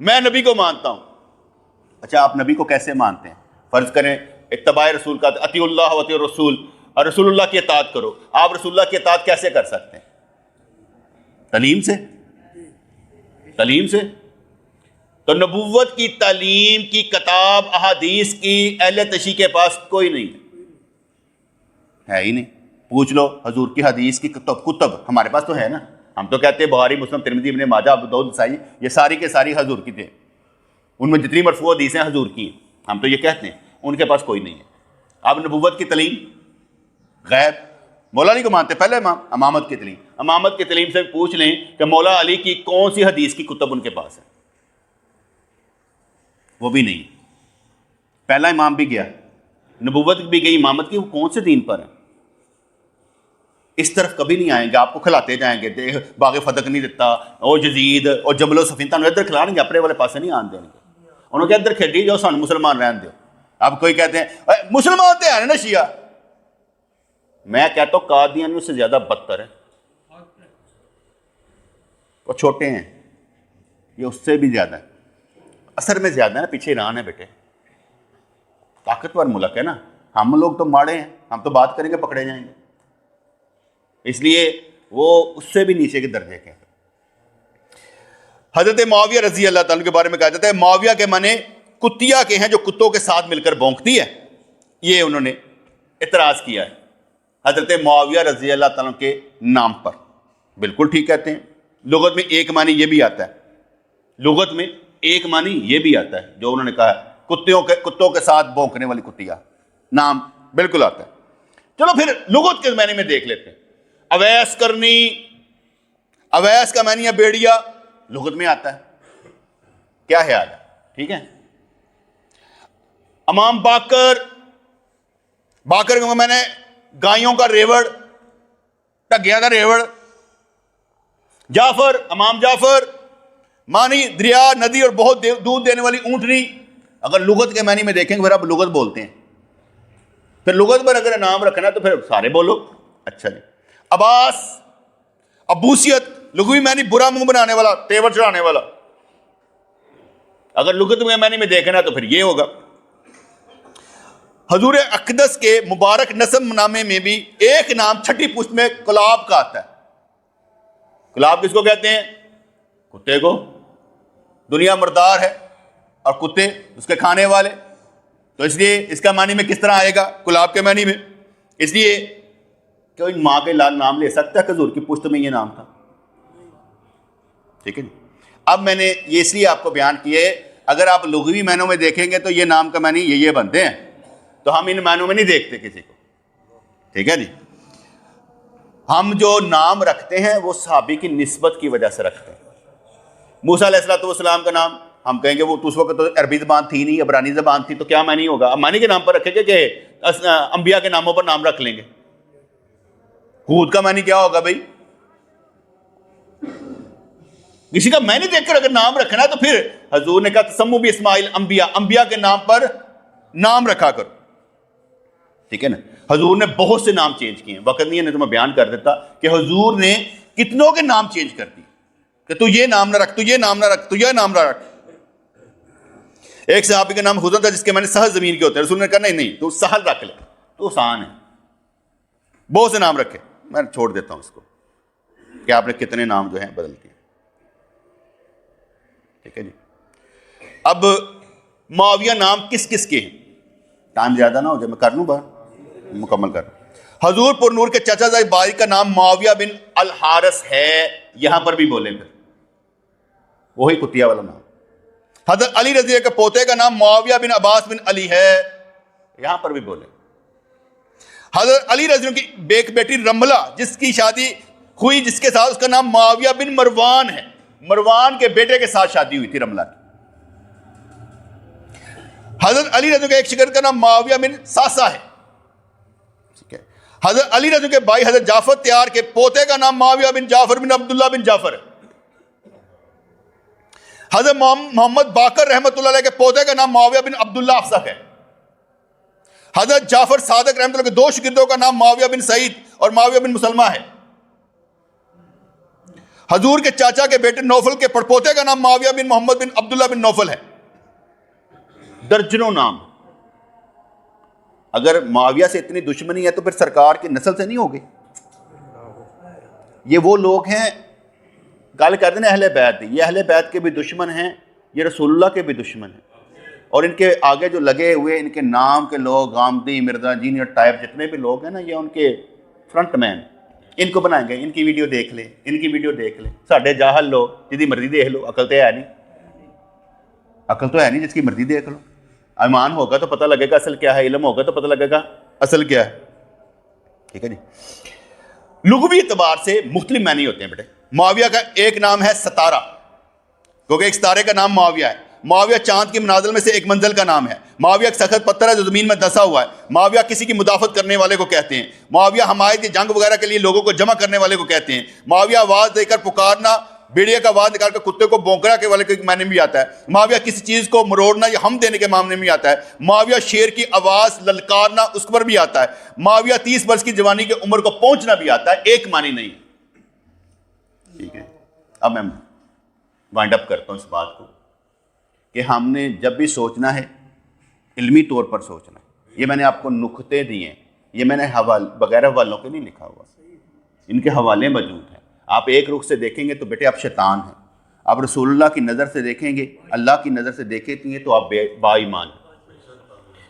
میں نبی کو مانتا ہوں. اچھا آپ نبی کو کیسے مانتے ہیں؟ فرض کریں اتباع رسول کا، اطیع اللہ و اطیع الرسول، اور رسول اللہ کی اطاعت کرو. آپ رسول اللہ کی اطاعت کیسے کر سکتے ہیں؟ تعلیم سے. تعلیم سے. تو نبوت کی تعلیم کی کتاب احادیث کی اہل تشیع کے پاس کوئی نہیں ہے ہی نہیں. پوچھ لو حضور کی حدیث کی کتب ہمارے پاس تو ہے نا. ہم تو کہتے ہیں بخاری، مسلم، ترمذی، ابن ماجہ، ابو داؤد، نسائی، یہ ساری کے ساری حضور کی تھے. ان میں جتنی مرفوع حدیثیں حضور کی ہیں، ہم تو یہ کہتے ہیں. ان کے پاس کوئی نہیں ہے. اب نبوت کی تعلیم غیب، مولا علی کو مانتے. پہلے امامت کی تعلیم، امامت کی تعلیم سے پوچھ لیں کہ مولا علی کی کون سی حدیث کی کتب ان کے پاس ہے؟ وہ بھی نہیں. پہلا امام بھی گیا، نبوت بھی گئی، امامت کی، وہ کون سے دین پر ہے؟ اس طرف کبھی نہیں آئیں گے. آپ کو کھلاتے جائیں گے، دیکھ باغ فتح نہیں دیتا، اور جزید اور جبل و سفین، تمہیں ادھر کھلا دیں گے، اپنے والے پاسے نہیں آن دیں گے. انہوں نے کہا ادھر کھیلی جاؤ، سانو مسلمان رہن دو. اب کوئی کہتے ہیں مسلمان تے ہیں نا شیعہ. میں کہتا ہوں قادیانی اس سے زیادہ بدتر ہے. وہ چھوٹے ہیں، یہ اس سے بھی زیادہ ہے. اثر میں زیادہ ہے نا، پیچھے ایران ہے بیٹے، طاقتور ملک ہے نا. ہم لوگ تو ماڑے ہیں، ہم تو بات کریں گے پکڑے جائیں گے. اس لیے وہ اس سے بھی نیچے کے درجے کے ہیں. حضرت معاویہ رضی اللہ تعالیٰ کے بارے میں کہا جاتا ہے معاویہ کے معنی کتیا کے ہیں جو کتوں کے ساتھ مل کر بھونکتی ہے. یہ انہوں نے اعتراض کیا ہے حضرت معاویہ رضی اللہ تعالیٰ کے نام پر. بالکل ٹھیک کہتے ہیں. لغت میں ایک معنی یہ بھی آتا ہے، لغت میں ایک معنی یہ بھی آتا ہے جو انہوں نے کہا ہے، کتوں کے ساتھ بھونکنے والی کتیا، نام بالکل آتا ہے. چلو پھر لغت کے معنی میں دیکھ لیتے ہیں. اویس کرنی، اویس کا معنی ہے بیڑیا، لغت میں آتا ہے. کیا خیال ہے؟ ٹھیک ہے. امام باکر، باکر کو میں نے گایوں کا ریوڑ، ٹگیاں کا ریوڑ. جعفر، امام جعفر، معنی دریا، ندی اور بہت دودھ دینے والی اونٹنی. اگر لغت کے معنی میں دیکھیں گے پھر آپ لغت بولتے ہیں، پھر لغت پر اگر نام رکھنا تو پھر سارے بولو. اچھا جی. عباس، ابوسیت، لغوی معنی برا منہ بنانے والا، تیور چڑھانے والا. اگر لغت کے معنی میں دیکھنا تو پھر یہ ہوگا. حضور اقدس کے مبارک نسب نامے میں بھی ایک نام چھٹی پشت میں کلاب کا آتا ہے. کلاب کس کو کہتے ہیں؟ کتے کو. دنیا مردار ہے اور کتے اس کے کھانے والے، تو اس لیے اس کا معنی میں کس طرح آئے گا کلاب کے معنی میں؟ اس لیے کوئی ماں کے لال نام لے سکتا ہے کہ حضور کی پشت میں یہ نام تھا. ٹھیک ہے جی. اب میں نے یہ اس لیے آپ کو بیان کیے، اگر آپ لغوی معنوں میں دیکھیں گے تو یہ نام کا معنی یہ بنتے ہیں، تو ہم ان معنوں میں نہیں دیکھتے کسی کو، ٹھیک ہے جی۔ ہم جو نام رکھتے ہیں وہ صحابی کی نسبت کی وجہ سے رکھتے ہیں۔ موسیٰ علیہ السلام کا نام ہم کہیں گے وہ تو اس وقت تو عربی زبان تھی نہیں، عبرانی زبان تھی، تو کیا معنی ہوگا؟ اب معنی کے نام پر رکھیں گے کہ انبیاء کے ناموں پر نام رکھ لیں گے؟ ہود کا معنی کیا ہوگا بھائی؟ کسی کا معنی دیکھ کر اگر نام رکھنا ہے تو پھر حضور نے کہا تسموا باسماء الانبیاء، انبیاء کے نام پر نام رکھا کرو، ٹھیک ہے نا۔ حضور نے بہت سے نام چینج کیے ہیں، وقت نہیں ہے تو میں بیان کر دیتا کہ حضور نے کتنوں کے نام چینج کر دیے کہ تو یہ نام نہ رکھ، تو یہ نام نہ رکھ، تو یہ نام نہ رکھ۔ ایک صحابی کا نام خزن تھا جس کے معنی سہل زمین کے ہوتے ہیں، رسول نے کہا نہیں تو سہل رکھ لے، تو آسان ہے۔ بہت سے نام رکھے، میں چھوڑ دیتا ہوں اس کو کہ آپ نے کتنے نام جو ہیں بدل دیے، ٹھیک ہے جی۔ اب معاویہ نام کس کس کے ہیں؟ ٹائم زیادہ نہ ہو جائے، میں کر لوں بات مکمل کر لوں۔ حضور پر نور کے چچا زائی بھائی کا نام معاویہ بن الحارث ہے، یہاں پر بھی بولیں پھر وہی کتیا والا نام۔ حضرت علی رضی اللہ کے پوتے کا نام معاویہ بن عباس بن علی ہے، یہاں پر بھی بولیں۔ حضرت علی رضی اللہ کی ایک بیٹی رملہ جس کی شادی ہوئی جس کے ساتھ، اس کا نام معاویہ بن مروان ہے، مروان کے بیٹے کے ساتھ شادی ہوئی تھی رملہ کی۔ حضرت علی رضی اللہ کے ایک شاگرد کا نام معاویہ بن ساسا ہے، ٹھیک ہے۔ حضرت علی رضی اللہ کے بھائی حضرت جعفر تیار کے پوتے کا نام معاویہ بن جعفر بن عبداللہ بن جعفر ہے۔ حضرت محمد باقر رحمۃ اللہ علیہ کے پوتے کا نام معاویہ بن عبداللہ افسح ہے۔ حضرت جعفر صادق رحمۃ اللہ کے دو شاگردوں کا نام معاویہ بن سعید اور معاویہ بن مسلمہ ہے۔ حضور کے چاچا کے بیٹے نوفل کے پڑپوتے کا نام معاویہ بن محمد بن عبداللہ بن نوفل ہے۔ درجنوں نام۔ اگر معاویہ سے اتنی دشمنی ہے تو پھر سرکار کی نسل سے نہیں ہوگی؟ یہ وہ لوگ ہیں، کل کہتے ہیں اہل بیت، یہ اہل بیت کے بھی دشمن ہیں، یہ رسول اللہ کے بھی دشمن ہیں، اور ان کے آگے جو لگے ہوئے ان کے نام کے لوگ، غامدی، مرزا جینیئر ٹائپ جتنے بھی لوگ ہیں نا، یہ ان کے فرنٹ مین، ان کو بنائیں گے، ان کی ویڈیو دیکھ لیں، ان کی ویڈیو دیکھ لیں، ساڈے جاہل لوگ جس مرضی دیکھ لو، عقل تو ہے نہیں، عقل تو ہے نہیں، جس کی مرضی دیکھ لو۔ ایمان ہوگا تو پتہ لگے گا اصل کیا ہے، علم ہوگا تو پتہ لگے گا اصل کیا ہے، ٹھیک ہے جی۔ لغوی اعتبار سے مختلف معنی ہوتے ہیں بیٹے۔ معاویہ کا ایک نام ہے ستارہ، کیونکہ ایک ستارے کا نام معاویہ ہے۔ معاویہ چاند کی منازل میں سے ایک منزل کا نام ہے۔ معاویہ ایک سخت پتھر ہے جو زمین میں دھسا ہوا ہے۔ معاویہ کسی کی مدافعت کرنے والے کو کہتے ہیں۔ معاویہ حمایت جنگ وغیرہ کے لیے لوگوں کو جمع کرنے والے کو کہتے ہیں۔ معاویہ آواز دے کر پکارنا، بیڑیا کا آواز نکال کر کتے کو بونکنا کے والے کے معنی میں بھی آتا ہے۔ معاویہ کسی چیز کو مروڑنا یا ہم دینے کے معاملے میں بھی آتا ہے۔ معاویہ شیر کی آواز للکارنا اس پر بھی آتا ہے۔ معاویہ 30 برس کی جوانی کی عمر کو پہنچنا بھی آتا ہے، ایک معنی نہیں، ٹھیک ہے۔ اب میں وائنڈ اپ کرتا ہوں اس بات کو کہ ہم نے جب بھی سوچنا ہے علمی طور پر سوچنا ہے۔ یہ میں نے آپ کو نکتے دیے ہیں، یہ میں نے بغیر حوالوں کے نہیں لکھا ہوا، ان کے حوالے موجود ہیں۔ آپ ایک رخ سے دیکھیں گے تو بیٹے آپ شیطان ہیں، آپ رسول اللہ کی نظر سے دیکھیں گے، اللہ کی نظر سے دیکھتے ہیں تو آپ با ایمان ہیں۔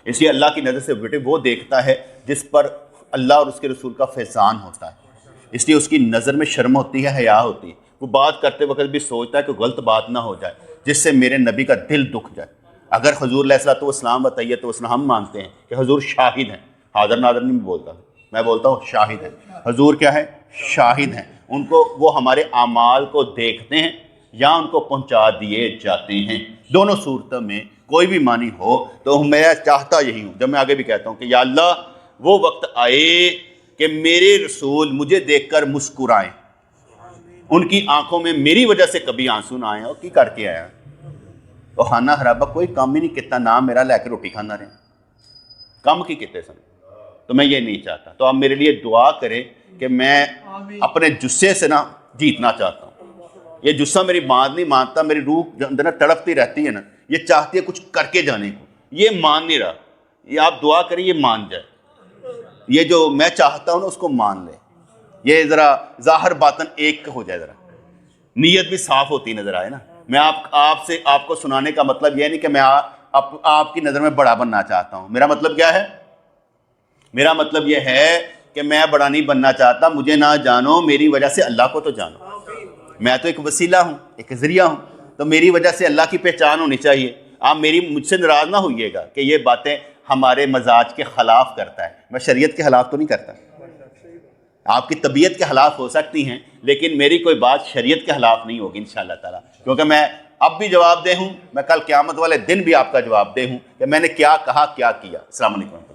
اس لیے اللہ کی نظر سے بیٹے وہ دیکھتا ہے جس پر اللہ اور اس کے رسول کا فیضان ہوتا ہے، اس لیے اس کی نظر میں شرم ہوتی ہے، حیا ہوتی ہے، وہ بات کرتے وقت بھی سوچتا ہے کہ غلط بات نہ ہو جائے جس سے میرے نبی کا دل دکھ جائے۔ اگر حضور علیہ الصلوۃ والسلام و طیت والسلام ہم مانتے ہیں کہ حضور شاہد ہیں، حاضر ناظر نہیں بولتا، میں بولتا ہوں شاہد ہیں، حضور کیا ہے؟ شاہد ہیں، ان کو وہ ہمارے اعمال کو دیکھتے ہیں یا ان کو پہنچا دیے جاتے ہیں۔ دونوں صورتوں میں کوئی بھی معنی ہو تو میں چاہتا یہی ہوں، جب میں آگے بھی کہتا ہوں کہ یا اللہ وہ وقت آئے کہ میرے رسول مجھے دیکھ کر مسکرائیں، ان کی آنکھوں میں میری وجہ سے کبھی آنسو نہ آئے، اور کی کر کے آیا تو خانہ خرابہ کوئی کم ہی نہیں کتنا نام میرا لے کے روٹی کھانا رہے، کم کی کتے سن، تو میں یہ نہیں چاہتا۔ تو آپ میرے لیے دعا کریں کہ میں اپنے جسے سے نہ جیتنا چاہتا ہوں۔ یہ جسہ میری بات نہیں مانتا، میری روح اندر تڑپتی رہتی ہے نا، یہ چاہتی ہے کچھ کر کے جانے کو، یہ مان نہیں رہا۔ یہ آپ دعا کریں یہ مان جائے، یہ جو میں چاہتا ہوں نا اس کو مان لے، یہ ذرا ظاہر باطن ایک ہو جائے، ذرا نیت بھی صاف ہوتی نظر آئے نا۔ میں آپ کو سنانے کا مطلب یہ نہیں کہ میں آپ کی نظر میں بڑا بننا چاہتا ہوں۔ میرا مطلب کیا ہے؟ میرا مطلب یہ ہے کہ میں بڑا نہیں بننا چاہتا، مجھے نہ جانو، میری وجہ سے اللہ کو تو جانو۔ میں تو ایک وسیلہ ہوں، ایک ذریعہ ہوں، تو میری وجہ سے اللہ کی پہچان ہونی چاہیے. آپ مجھ سے ناراض نہ ہوئیے گا کہ یہ باتیں ہمارے مزاج کے خلاف کرتا ہے. میں شریعت کے خلاف تو نہیں کرتا. آپ کی طبیعت کے خلاف ہو سکتی ہیں لیکن میری کوئی بات شریعت کے خلاف نہیں ہوگی انشاءاللہ تعالیٰ, کیونکہ میں اب بھی جواب دہ ہوں, میں کل قیامت والے دن بھی آپ کا جواب دہ ہوں کہ میں نے کیا کہا کیا کیا. السلام علیکم.